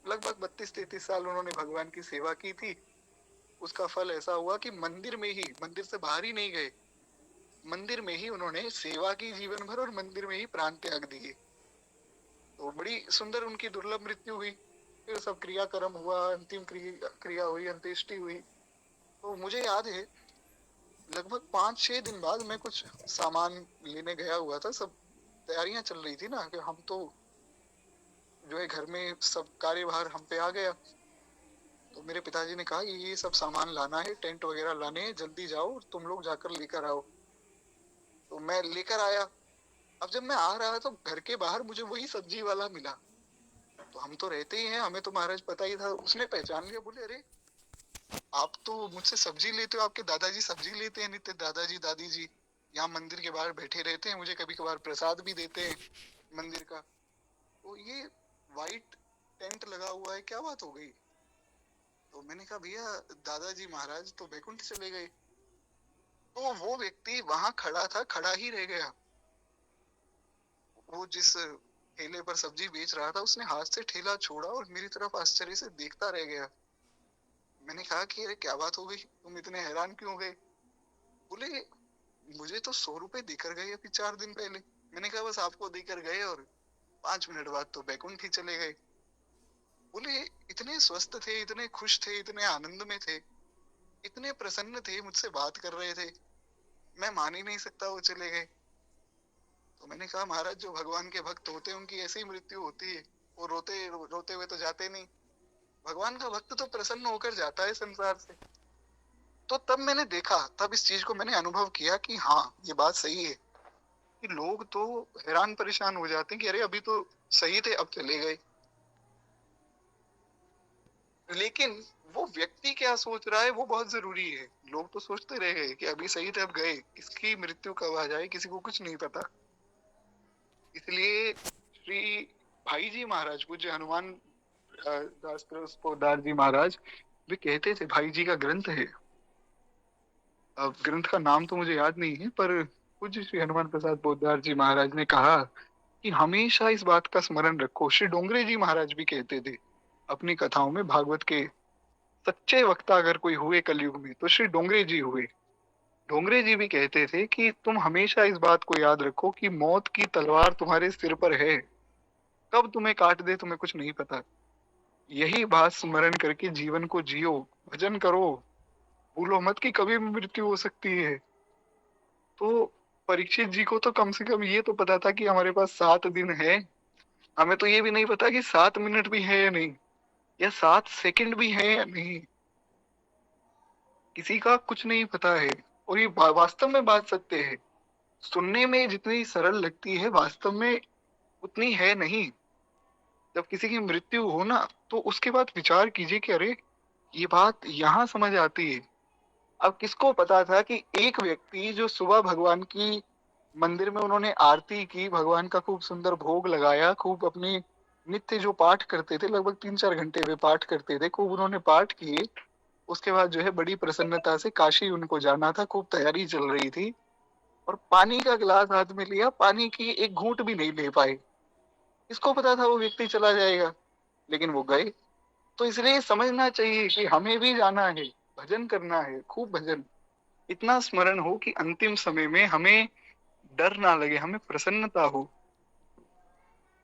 लगभग 32-33 साल उन्होंने भगवान की सेवा की थी। उसका फल ऐसा हुआ कि मंदिर में ही, मंदिर से बाहर ही नहीं गए, मंदिर में ही उन्होंने सेवा की जीवन भर और मंदिर में ही प्राण त्याग दिए। तो बड़ी सुंदर उनकी दुर्लभ मृत्यु हुई। फिर सब क्रियाक्रम हुआ, अंतिम क्रिया हुई, अंत्येष्टि हुई। तो मुझे याद है लगभग 5-6 दिन बाद मैं कुछ सामान लेने गया हुआ था। सब तैयारियां चल रही थी ना, कि हम तो जो है घर में सब कार्यभार हम पे आ गया। तो मेरे पिताजी ने कहा ये सब सामान लाना है, टेंट वगैरह लाने हैं, जल्दी जाओ तुम लोग जाकर लेकर आओ। तो मैं लेकर आया। अब जब मैं आ रहा तो घर के बाहर मुझे वही सब्जी वाला मिला। तो हम तो रहते ही हैं, हमें तो महाराज पता ही था। उसने पहचान लिया, बोले अरे आप तो मुझसे सब्जी लेते हो, आपके दादाजी सब्जी लेते हैं नित्य, दादाजी दादी जी यहाँ मंदिर के बाहर बैठे रहते हैं, मुझे कभी कभार प्रसाद भी देते हैं मंदिर का। तो ये वाइट टेंट लगा हुआ है, क्या बात हो गई? तो मैंने कहा भैया दादाजी महाराज तो बैकुंठ चले गए। तो वो व्यक्ति वहां खड़ा था, खड़ा ही रह गया। वो जिस ठेले पर सब्जी बेच रहा था उसने हाथ से ठेला छोड़ा और मेरी तरफ आश्चर्य से देखता रह गया। मैंने कहा कि अरे क्या बात हो गई, तुम इतने हैरान क्यों गए? बोले मुझे तो 100 रुपए देकर गए अभी 4 दिन पहले। मैंने कहा बस आपको देकर गए और 5 मिनट बाद तो बैकुंठ ही चले गए। बोले इतने स्वस्थ थे, इतने खुश थे, इतने आनंद में थे, इतने प्रसन्न थे, मुझसे बात कर रहे थे, मैं मान ही नहीं सकता वो चले गए। तो मैंने कहा महाराज जो भगवान के भक्त होते हैं उनकी ऐसी मृत्यु होती है। वो रोते रोते हुए तो जाते नहीं, भगवान का भक्त तो प्रसन्न होकर जाता है संसार से। तो तब मैंने देखा, तब इस चीज को मैंने अनुभव किया कि हाँ ये बात सही है कि लोग तो हैरान परेशान हो जाते हैं कि अरे अभी तो सही थे अब चले गए। लेकिन वो व्यक्ति क्या सोच रहा है वो बहुत जरूरी है। लोग तो सोचते रह गए कि अभी सही थे अब गए, इसकी मृत्यु कब आ जाए किसी को कुछ नहीं पता। इसलिए श्री भाई जी महाराज, पूज्य हनुमान दास पोदार जी महाराज वे कहते थे, भाई जी का ग्रंथ है, अब ग्रंथ का नाम तो मुझे याद नहीं है, पर पूज्य श्री हनुमान प्रसाद पोदार जी महाराज ने कहा कि हमेशा इस बात का स्मरण रखो। श्री डोंगरे जी महाराज भी कहते थे अपनी कथाओं में, भागवत के सच्चे वक्ता अगर कोई हुए कलयुग में तो श्री डोंगरे जी हुए। डोंगरे जी भी कहते थे कि तुम हमेशा इस बात को याद रखो कि मौत की तलवार तुम्हारे सिर पर है, कब तुम्हें काट दे तुम्हें कुछ नहीं पता। यही बात स्मरण करके जीवन को जियो, भजन करो, भूलो मत कि कभी भी मृत्यु हो सकती है। तो परीक्षित जी को तो कम से कम ये तो पता था कि हमारे पास 7 दिन है। हमें तो ये भी नहीं पता कि 7 मिनट भी है या नहीं, या 7 सेकंड भी है या नहीं, किसी का कुछ नहीं पता है। और ये वास्तव में बात सत्य है। सुनने में जितनी सरल लगती है वास्तव में उतनी है नहीं। जब किसी की मृत्यु हो ना तो उसके बाद विचार कीजिए कि अरे ये बात यहाँ समझ आती है। अब किसको पता था कि एक व्यक्ति जो सुबह भगवान की मंदिर में उन्होंने आरती की, भगवान का खूब सुंदर भोग लगाया, खूब अपनी नित्य जो पाठ करते थे, लगभग 3-4 घंटे वे पाठ करते थे, खूब उन्होंने पाठ किए। उसके बाद जो है बड़ी प्रसन्नता से काशी उनको जाना था, खूब तैयारी चल रही थी, और पानी का गिलास हाथ में लिया, पानी की एक घूंट भी नहीं ले पाए। इसको पता था वो व्यक्ति चला जाएगा, लेकिन वो गए। तो इसलिए समझना चाहिए कि हमें भी जाना है, भजन करना है, खूब भजन, इतना स्मरण हो कि अंतिम समय में हमें डर ना लगे, हमें प्रसन्नता हो।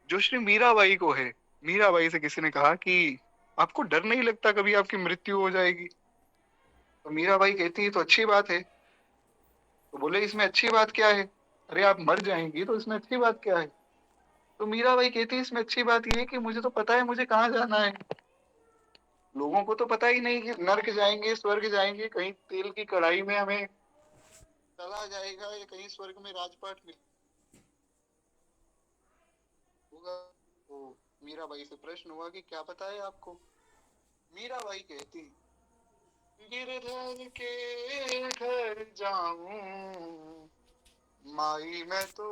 जो श्री मीराबाई को है, मीराबाई से किसी ने कहा कि आपको डर नहीं लगता कभी आपकी मृत्यु हो जाएगी? तो मीराबाई कहती है तो अच्छी बात है। तो बोले इसमें अच्छी बात क्या है? अरे आप मर जाएंगी तो इसमें अच्छी बात क्या है? तो मीराबाई कहती है इसमें अच्छी बात यह है कि मुझे तो पता है मुझे कहाँ जाना है। लोगों को तो पता ही नहीं कि नर्क जाएंगे स्वर्ग जाएंगे, कहीं तेल की कढ़ाई में हमें चला जाएगा या कहीं स्वर्ग में राजपाट होगा। तो मीराबाई से प्रश्न हुआ कि क्या पता है आपको? मीराबाई कहती गिरधर के घर जाऊं माई मैं तो,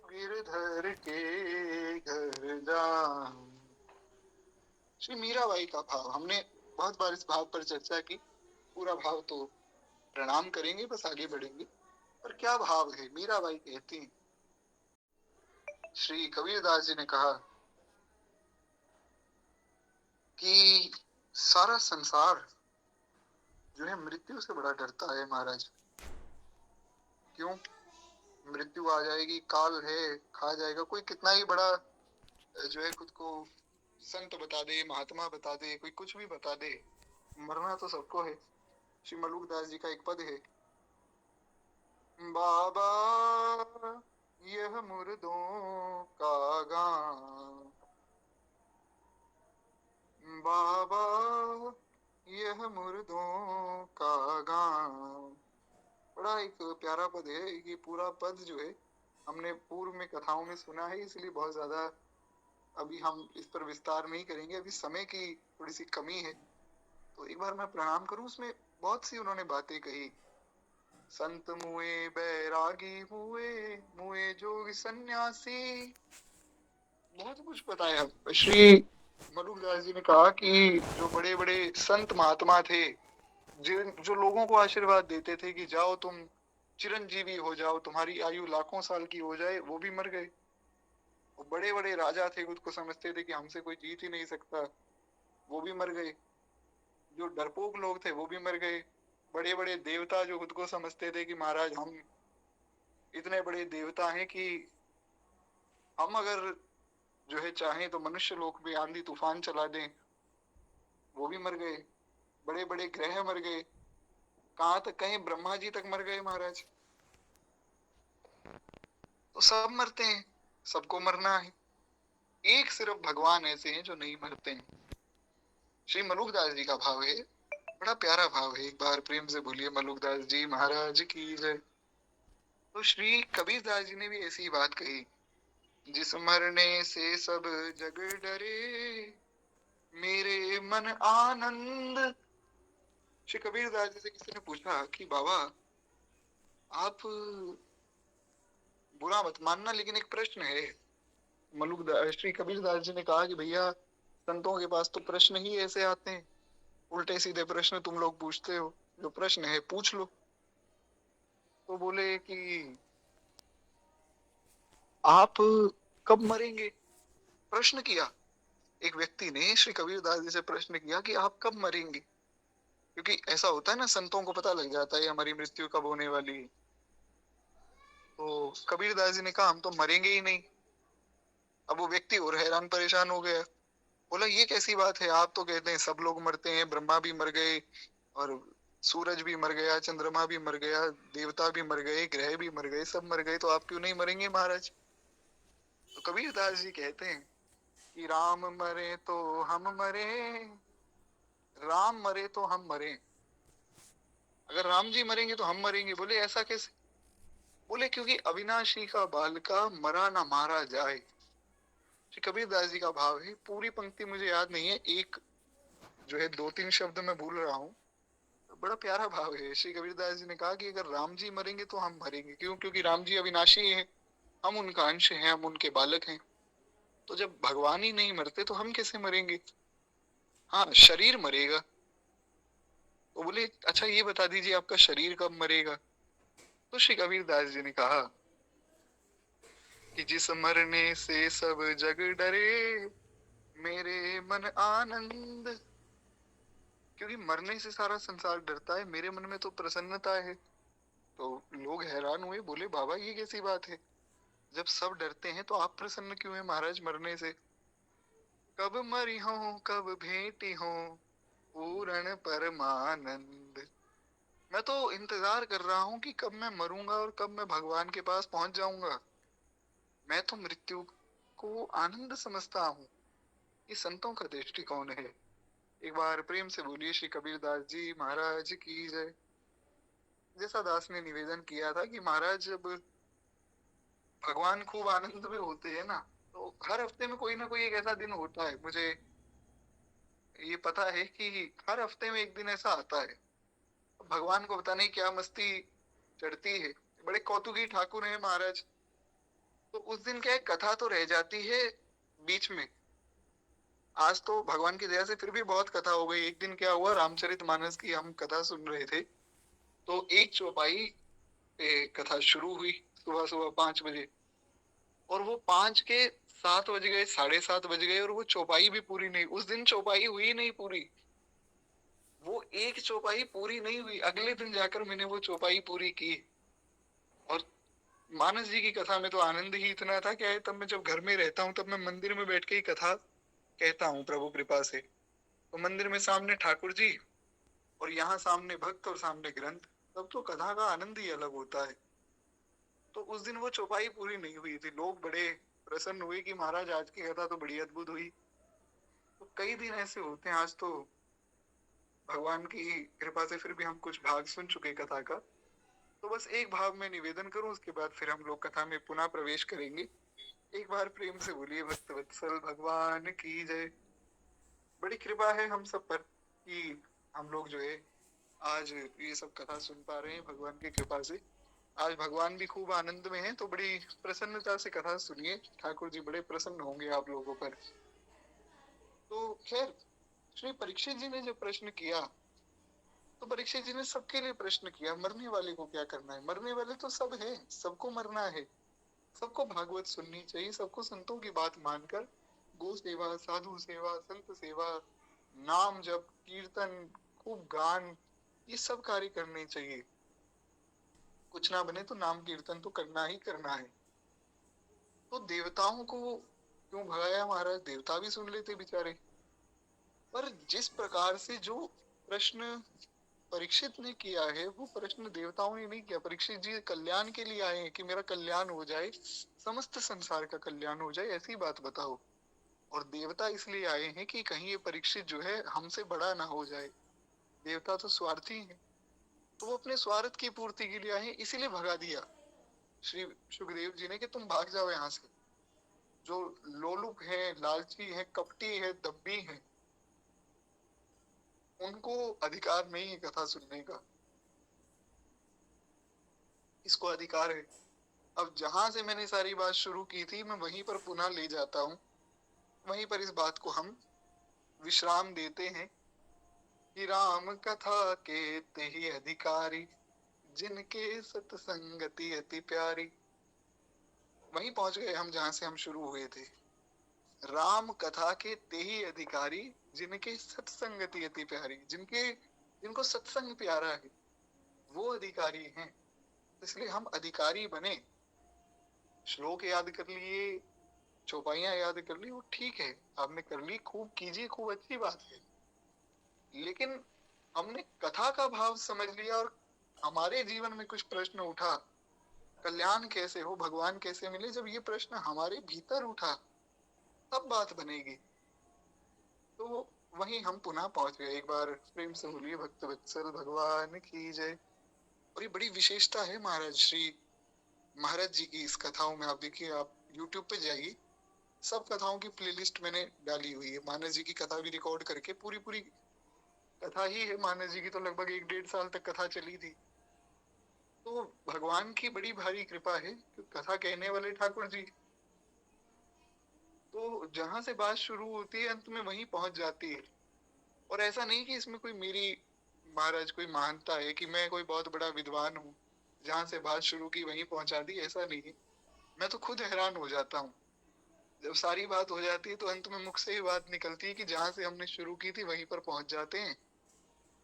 गिरधर के घर जाऊं। श्री मीराबाई का भाव, हमने बहुत बार इस भाव पर चर्चा की, पूरा भाव तो प्रणाम करेंगे बस आगे बढ़ेंगे। पर क्या भाव है। मीराबाई कहती हैं, श्री कबीरदास जी ने कहा कि सारा संसार जो है मृत्यु से बड़ा डरता है महाराज। क्यों? मृत्यु आ जाएगी, काल है, खा जाएगा। कोई कितना ही बड़ा जो है खुद को संत बता दे, महात्मा बता दे, कोई कुछ भी बता दे, मरना तो सबको है। श्री मलुकदास जी का एक पद है, बाबा यह मुर्दों का गांव, बाबा यह मुर्दों का गांव। बड़ा एक प्यारा पद है। ये पूरा पद जो है हमने पूर्व में कथाओं में सुना है, इसलिए बहुत ज्यादा अभी हम इस पर विस्तार नहीं करेंगे, अभी समय की थोड़ी सी कमी है। तो एक बार मैं प्रणाम करूं। उसमें बहुत सी उन्होंने बातें कही। संत मुए बैरागी हुए, मुए जोगी सन्यासी, बहुत कुछ बताया। श्री मलुकदास जी ने कहा कि जो बड़े बड़े संत महात्मा थे, जो लोगों को आशीर्वाद देते थे कि जाओ तुम चिरंजीवी हो जाओ, तुम्हारी आयु लाखों साल की हो जाए, वो भी मर गए। वो बड़े बड़े राजा थे, खुद को समझते थे कि हमसे कोई जीत ही नहीं सकता, वो भी मर गए। जो डरपोक लोग थे वो भी मर गए। बड़े बड़े देवता जो खुद को समझते थे कि महाराज हम इतने बड़े देवता हैं कि हम अगर जो है चाहें तो मनुष्य लोक में आंधी तूफान चला दें, वो भी मर गए। बड़े बड़े ग्रह मर गए। कहाँ तक कहीं ब्रह्मा जी तक मर गए महाराज। तो सब मरते हैं, सबको मरना है। एक सिर्फ भगवान ऐसे हैं जो नहीं मरते हैं। श्री मलुकदास जी का भाव है, बड़ा प्यारा भाव है। एक बार प्रेम से बोलिए मलुकदास जी महाराज की जय। तो श्री कबीरदास जी ने भी ऐसी ही बात कही, जिस मरने से सब जग डरे, मेरे मन आनंद। श्री कबीरदास जी से किसी ने पूछा कि बाबा आप बुरा मत मानना, लेकिन एक प्रश्न है। मलुकदास श्री कबीरदास जी ने कहा कि भैया संतों के पास तो प्रश्न ही ऐसे आते हैं, उल्टे सीधे प्रश्न तुम लोग पूछते हो, जो प्रश्न है पूछ लो। तो बोले कि आप कब मरेंगे, प्रश्न किया। एक व्यक्ति ने श्री कबीरदास जी से प्रश्न किया कि आप कब मरेंगे। क्योंकि ऐसा होता है ना, संतों को पता लग जाता है हमारी मृत्यु कब होने वाली है। तो कबीरदास जी ने कहा हम तो मरेंगे ही नहीं। अब वो व्यक्ति और हैरान परेशान हो गया। बोला ये कैसी बात है, आप तो कहते हैं सब लोग मरते हैं, ब्रह्मा भी मर गए और सूरज भी मर गया, चंद्रमा भी मर गया, देवता भी मर गए, ग्रह भी मर गए, सब मर गए, तो आप क्यों नहीं मरेंगे महाराज। तो कबीरदास जी कहते हैं कि राम मरे तो हम मरे, राम मरे तो हम मरे। अगर राम जी मरेंगे तो हम मरेंगे। बोले ऐसा कैसे। बोले क्योंकि अविनाशी का बाल का मरा ना मारा जाए। श्री कबीरदास जी का भाव है, पूरी पंक्ति मुझे याद नहीं है, एक जो है दो तीन शब्द मैं भूल रहा हूँ। बड़ा प्यारा भाव है। श्री कबीरदास जी ने कहा कि अगर राम जी मरेंगे तो हम मरेंगे। क्यों? क्योंकि राम जी अविनाशी हैं, हम उनका अंश हैं, हम उनके बालक हैं। तो जब भगवान ही नहीं मरते तो हम कैसे मरेंगे। हाँ, शरीर मरेगा। तो बोले अच्छा ये बता दीजिए आपका शरीर कब मरेगा। तो श्री कबीरदास जी ने कहा कि जिस मरने से सब जग डरे, मेरे मन आनंद। क्योंकि मरने से सारा संसार डरता है, मेरे मन में तो प्रसन्नता है। तो लोग हैरान हुए, बोले बाबा ये कैसी बात है, जब सब डरते हैं तो आप प्रसन्न क्यों हैं महाराज मरने से। कब मरी हो कब भेंटी हो, पूर्ण परमानंद। मैं तो इंतजार कर रहा हूँ कि कब मैं मरूंगा और कब मैं भगवान के पास पहुंच जाऊंगा। मैं तो मृत्यु को आनंद समझता हूँ। ये संतों का दृष्टिकोण है। एक बार प्रेम से बोलिए श्री कबीरदास जी महाराज की जय। जैसा दास ने निवेदन किया था कि महाराज जब भगवान खूब आनंद में होते हैं ना, तो हर हफ्ते में कोई ना कोई एक ऐसा दिन होता है, मुझे ये पता है कि हर हफ्ते में एक दिन ऐसा आता है। भगवान को पता नहीं क्या मस्ती चढ़ती है, बड़े कौतुकी ठाकुर हैं महाराज। तो उस दिन क्या है, कथा तो रह जाती है बीच में। आज तो भगवान की दया से फिर भी बहुत कथा हो गई। एक दिन क्या हुआ, रामचरितमानस की हम कथा सुन रहे थे, तो एक चौपाई पे कथा शुरू हुई सुबह सुबह 5 बजे, और वो 5 के 7 बज गए, 7:30 बज गए, और वो चौपाई भी पूरी नहीं, उस दिन चौपाई हुई नहीं पूरी। वो एक चौपाई पूरी नहीं हुई, अगले दिन जाकर मैंने वो चौपाई पूरी की। और मानस जी की कथा में तो आनंद ही इतना था, क्या है, तब मैं जब घर में रहता हूँ तब मैं मंदिर में बैठ के ही कथा कहता हूँ प्रभु कृपा से। तो मंदिर में सामने ठाकुर जी, और यहाँ सामने भक्त और सामने ग्रंथ, तब तो कथा का आनंद ही अलग होता है। तो उस दिन वो चौपाई पूरी नहीं हुई थी, लोग बड़े प्रसन्न हुए कि महाराज आज की कथा तो बड़ी अद्भुत हुई। तो कई दिन ऐसे होते हैं, आज तो भगवान की कृपा से फिर भी हम कुछ भाग सुन चुके कथा का। तो बस एक भाव में निवेदन करूं, उसके बाद फिर हम लोग कथा में पुनः प्रवेश करेंगे। एक बार प्रेम से बोलिए भक्त वत्सल भगवान की जय। बड़ी कृपा है हम सब पर कि हम लोग जो है आज ये सब कथा सुन पा रहे हैं भगवान की कृपा से। आज भगवान भी खूब आनंद में हैं, तो बड़ी प्रसन्नता से कथा सुनिए, ठाकुर जी बड़े प्रसन्न होंगे आप लोगों पर। तो खैर, श्री परीक्षित जी ने जब प्रश्न किया, तो परीक्षित जी ने सबके लिए प्रश्न किया, मरने वाले को क्या करना है? मरने वाले तो सब है, सबको मरना है, सबको भागवत सुननी चाहिए, सबको संतों की बात मानकर गो सेवा, साधु सेवा, संत सेवा, नाम जप, कीर्तन, खूब गान, ये सब कार्य करने चाहिए। कुछ ना बने तो नाम कीर्तन तो करना ही करना है। तो देवताओं को क्यों भगाया महाराज? देवता भी सुन लेते बेचारे। पर जिस प्रकार से जो प्रश्न परीक्षित ने किया है, वो प्रश्न देवताओं ने नहीं किया। परीक्षित जी कल्याण के लिए आए हैं कि मेरा कल्याण हो जाए, समस्त संसार का कल्याण हो जाए, ऐसी बात बताओ। और देवता इसलिए आए हैं कि कहीं ये परीक्षित जो है हमसे बड़ा ना हो जाए। देवता तो स्वार्थी हैं, तो वो अपने स्वार्थ की पूर्ति के लिए आए हैं, इसीलिए भगा दिया श्री सुखदेव जी ने कि तुम भाग जाओ यहाँ से। जो लोलुप है, लालची है, कपटी है, दब्बी है, उनको अधिकार नहीं है कथा सुनने का, इसको अधिकार है। अब जहां से मैंने सारी बात शुरू की थी, मैं वहीं पर पुनः ले जाता हूँ। वहीं पर इस बात को हम विश्राम देते हैं कि राम कथा के तेहि अधिकारी, जिनके सत्संगति अति प्यारी। वहीं पहुंच गए हम जहां से हम शुरू हुए थे। राम कथा के तेहि अधिकारी, जिनके सत्संगति अति प्यारी, जिनको सत्संग प्यारा है, वो अधिकारी हैं। इसलिए हम अधिकारी बने। श्लोक याद कर लिए, चौपाइयां याद कर ली, वो ठीक है, आपने कर ली, खूब कीजिए, खूब अच्छी बात है। लेकिन हमने कथा का भाव समझ लिया और हमारे जीवन में कुछ प्रश्न उठा, कल्याण कैसे हो, भगवान कैसे मिले, जब ये प्रश्न हमारे भीतर उठा तब बात बनेगी। तो वहीं हम पुनः पहुंच गए। एक बार प्रेम से बोलिए भक्त वत्सल भगवान की जय। और ये बड़ी विशेषता है महाराज श्री महाराज जी की इस कथाओं में। आप देखिए, आप यूट्यूब पे जाइए, सब कथाओं की प्लेलिस्ट मैंने डाली हुई है। मानस जी की कथा भी रिकॉर्ड करके, पूरी पूरी कथा ही है मानस जी की, तो लगभग 1-1.5 साल तक कथा चली थी। तो भगवान की बड़ी भारी कृपा है कि कथा कहने वाले ठाकुर जी, तो जहां से बात शुरू होती है अंत में वहीं पहुंच जाती है। और ऐसा नहीं कि इसमें कोई मेरी महाराज कोई महानता है कि मैं कोई बहुत बड़ा विद्वान हूँ, जहां से बात शुरू की वहीं पहुंचा दी, ऐसा नहीं है। मैं तो खुद हैरान हो जाता हूँ जब सारी बात हो जाती है, तो अंत में मुख से ही बात निकलती है कि जहां से हमने शुरू की थी वहीं पर पहुंच जाते हैं।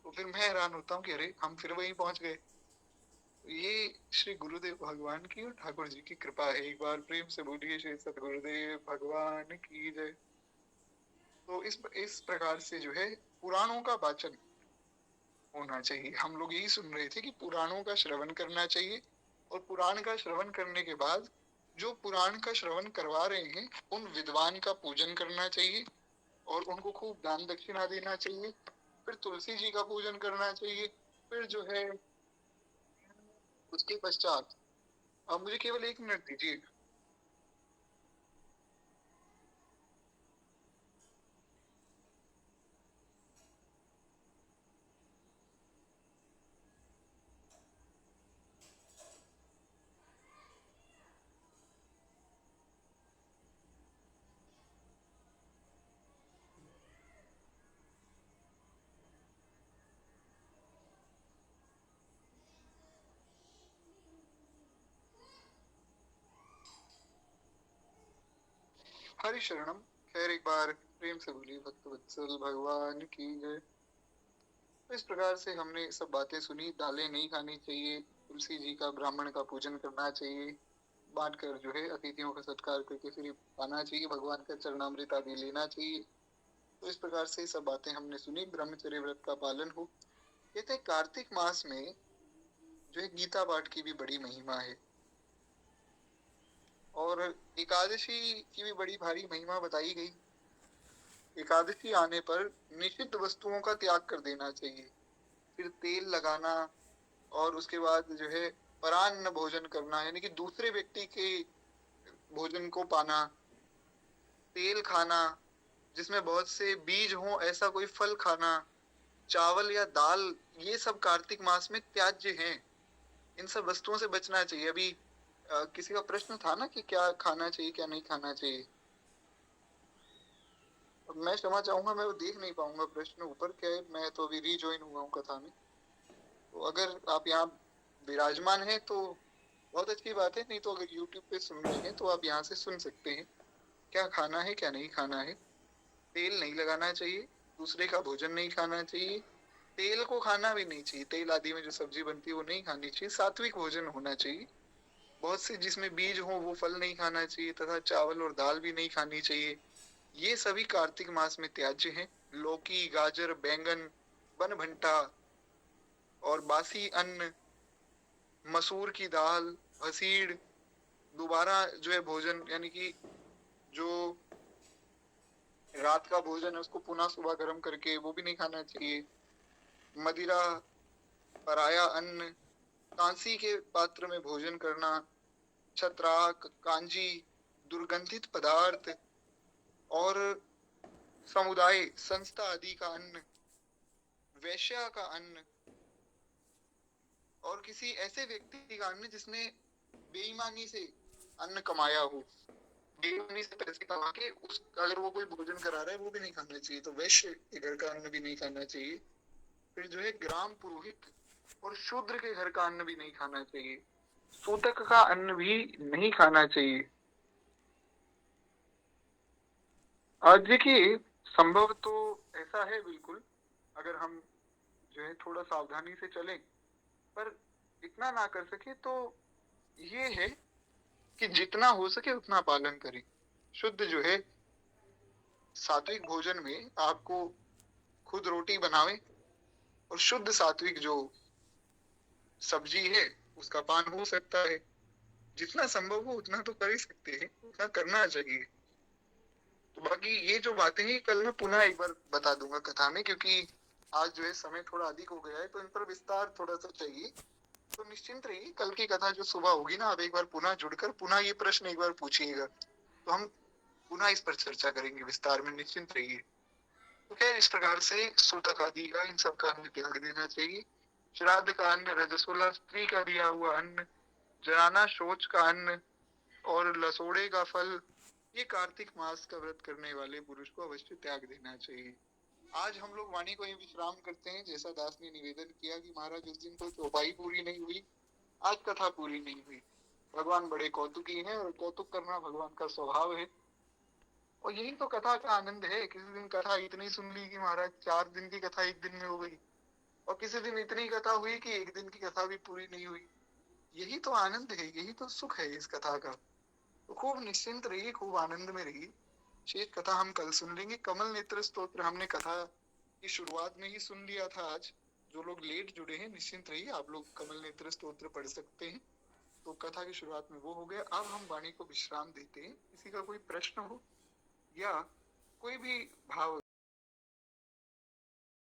तो फिर मैं हैरान होता हूँ कि अरे हम फिर वहीं पहुंच गए। ये श्री गुरुदेव भगवान की और ठाकुर जी की कृपा है। एक बार प्रेम से बोलिए श्री सतगुरुदेव भगवान की जय। तो इस प्रकार से जो है पुराणों का वाचन होना चाहिए। हम लोग यही सुन रहे थे कि पुराणों का श्रवण करना चाहिए, और पुराण का श्रवण करने के बाद जो पुराण का श्रवण करवा रहे हैं उन विद्वान का पूजन करना चाहिए, और उनको खूब दान दक्षिणा देना चाहिए। फिर तुलसी जी का पूजन करना चाहिए। फिर जो है उसके पश्चात, अब मुझे केवल 1 मिनट दीजिए। हरि शरणम। खैर एक बार प्रेम से बोलिए भक्त वत्सल भगवान की जय। तो इस प्रकार से हमने सब बातें सुनी। दालें नहीं खानी चाहिए, तुलसी जी का ब्राह्मण का पूजन करना चाहिए, बांट कर जो है अतिथियों का सत्कार करके फिर आना चाहिए, भगवान का चरणामृत आदि लेना चाहिए। तो इस प्रकार से सब बातें हमने सुनी। ब्रह्मचर्य व्रत का पालन हो। कहते हैं कार्तिक मास में जो है गीता पाठ की भी बड़ी महिमा है और एकादशी की भी बड़ी भारी महिमा बताई गई। एकादशी आने पर निषिद्ध वस्तुओं का त्याग कर देना चाहिए, फिर तेल लगाना और उसके बाद जो है परान्न भोजन करना, यानी कि दूसरे व्यक्ति के भोजन को पाना, तेल खाना जिसमें बहुत से बीज हों ऐसा कोई फल खाना, चावल या दाल, ये सब कार्तिक मास में त्याज्य हैं। इन सब वस्तुओं से बचना चाहिए। अभी किसी का प्रश्न था ना कि क्या खाना चाहिए क्या नहीं खाना चाहिए। अब मैं क्षमा चाहूंगा, मैं वो देख नहीं पाऊंगा प्रश्न ऊपर क्या है, मैं तो अभी रीजॉइन हुआ हूँ कथा में। तो अगर आप यहाँ विराजमान हैं तो बहुत अच्छी बात है, नहीं तो अगर यूट्यूब पे सुन रहे हैं तो आप यहाँ से सुन सकते हैं क्या खाना है क्या नहीं खाना है। तेल नहीं लगाना चाहिए, दूसरे का भोजन नहीं खाना चाहिए, तेल को खाना भी नहीं चाहिए, तेल आदि में जो सब्जी बनती है वो नहीं खानी चाहिए, सात्विक भोजन होना चाहिए। बहुत से जिसमें बीज हो वो फल नहीं खाना चाहिए, तथा चावल और दाल भी नहीं खानी चाहिए। ये सभी कार्तिक मास में त्याज्य हैं। लौकी, गाजर, बैंगन, बनभंटा और बासी अन्न, मसूर की दाल, भसीड़, दोबारा जो है भोजन, यानी कि जो रात का भोजन है उसको पुनः सुबह गर्म करके वो भी नहीं खाना चाहिए। मदिरा, पराया अन्न, कांसी के पात्र में भोजन करना, छत्राक, कांजी, दुर्गंधित पदार्थ और समुदाय संस्था आदि का अन्न, वैश्या का अन्न और किसी ऐसे व्यक्ति का अन्न जिसने बेईमानी से अन्न कमाया हो, बेईमानी से पैसे कमा के उस अगर वो कोई भोजन करा रहा है वो भी नहीं खाना चाहिए। तो वैश्य के घर का अन्न भी नहीं खाना चाहिए। फिर जो है ग्राम पुरोहित और शूद्र के घर का अन्न भी नहीं खाना चाहिए। सूतक का अन्न भी नहीं खाना चाहिए। आज देखिए संभव तो ऐसा है बिल्कुल, अगर हम जो है थोड़ा सावधानी से चलें, पर इतना ना कर सके तो ये है कि जितना हो सके उतना पालन करें। शुद्ध जो है सात्विक भोजन में आपको खुद रोटी बनावे और शुद्ध सात्विक जो सब्जी है उसका पान हो सकता है। जितना संभव हो उतना तो कर ही सकते हैं, उतना करना चाहिए। तो बाकी ये जो बातें हैं कल मैं पुनः एक बार बता दूंगा कथा में, क्योंकि आज जो है समय थोड़ा अधिक हो गया है तो इन पर विस्तार थोड़ा सा चाहिए। तो निश्चिंत रहिए, कल की कथा जो सुबह होगी ना, आप एक बार पुनः जुड़कर पुनः ये प्रश्न एक बार पूछिएगा तो हम पुनः इस पर चर्चा करेंगे विस्तार में। निश्चिंत रहिए। तो क्या इस प्रकार से सूतक आदि का इन सब का हमें त्याग देना चाहिए। श्राद्ध का अन्न, रजस्वला स्त्री का दिया हुआ अन्न, जराना शौच का अन्न और लसोड़े का फल, ये कार्तिक मास का व्रत करने वाले पुरुष को अवश्य त्याग देना चाहिए। आज हम लोग वाणी को ही विश्राम करते हैं। जैसा दास ने निवेदन किया कि महाराज उस दिन तो चौपाई पूरी नहीं हुई, आज कथा पूरी नहीं हुई। भगवान बड़े कौतुकी हैं और कौतुक करना भगवान का स्वभाव है। और यही तो कथा का आनंद है। किसी दिन कथा इतनी सुन ली कि महाराज 4 दिन की कथा एक दिन में हो गई, और किसी दिन इतनी कथा हुई कि एक दिन की कथा भी पूरी नहीं हुई। यही तो आनंद है, यही तो सुख है इस कथा का। तो खूब निश्चिंत रहिए, खूब आनंद में रहिए। शेष कथा हम कल सुन लेंगे। कमल नेत्र स्तोत्र हमने कथा की शुरुआत में ही सुन लिया था आज। जो लोग लेट जुड़े हैं निश्चिंत रहिए, आप लोग कमल नेत्र स्तोत्र पढ़ सकते हैं। तो कथा की शुरुआत में वो हो गया। अब हम वाणी को विश्राम देते हैं। किसी का कोई प्रश्न हो या कोई भी भाव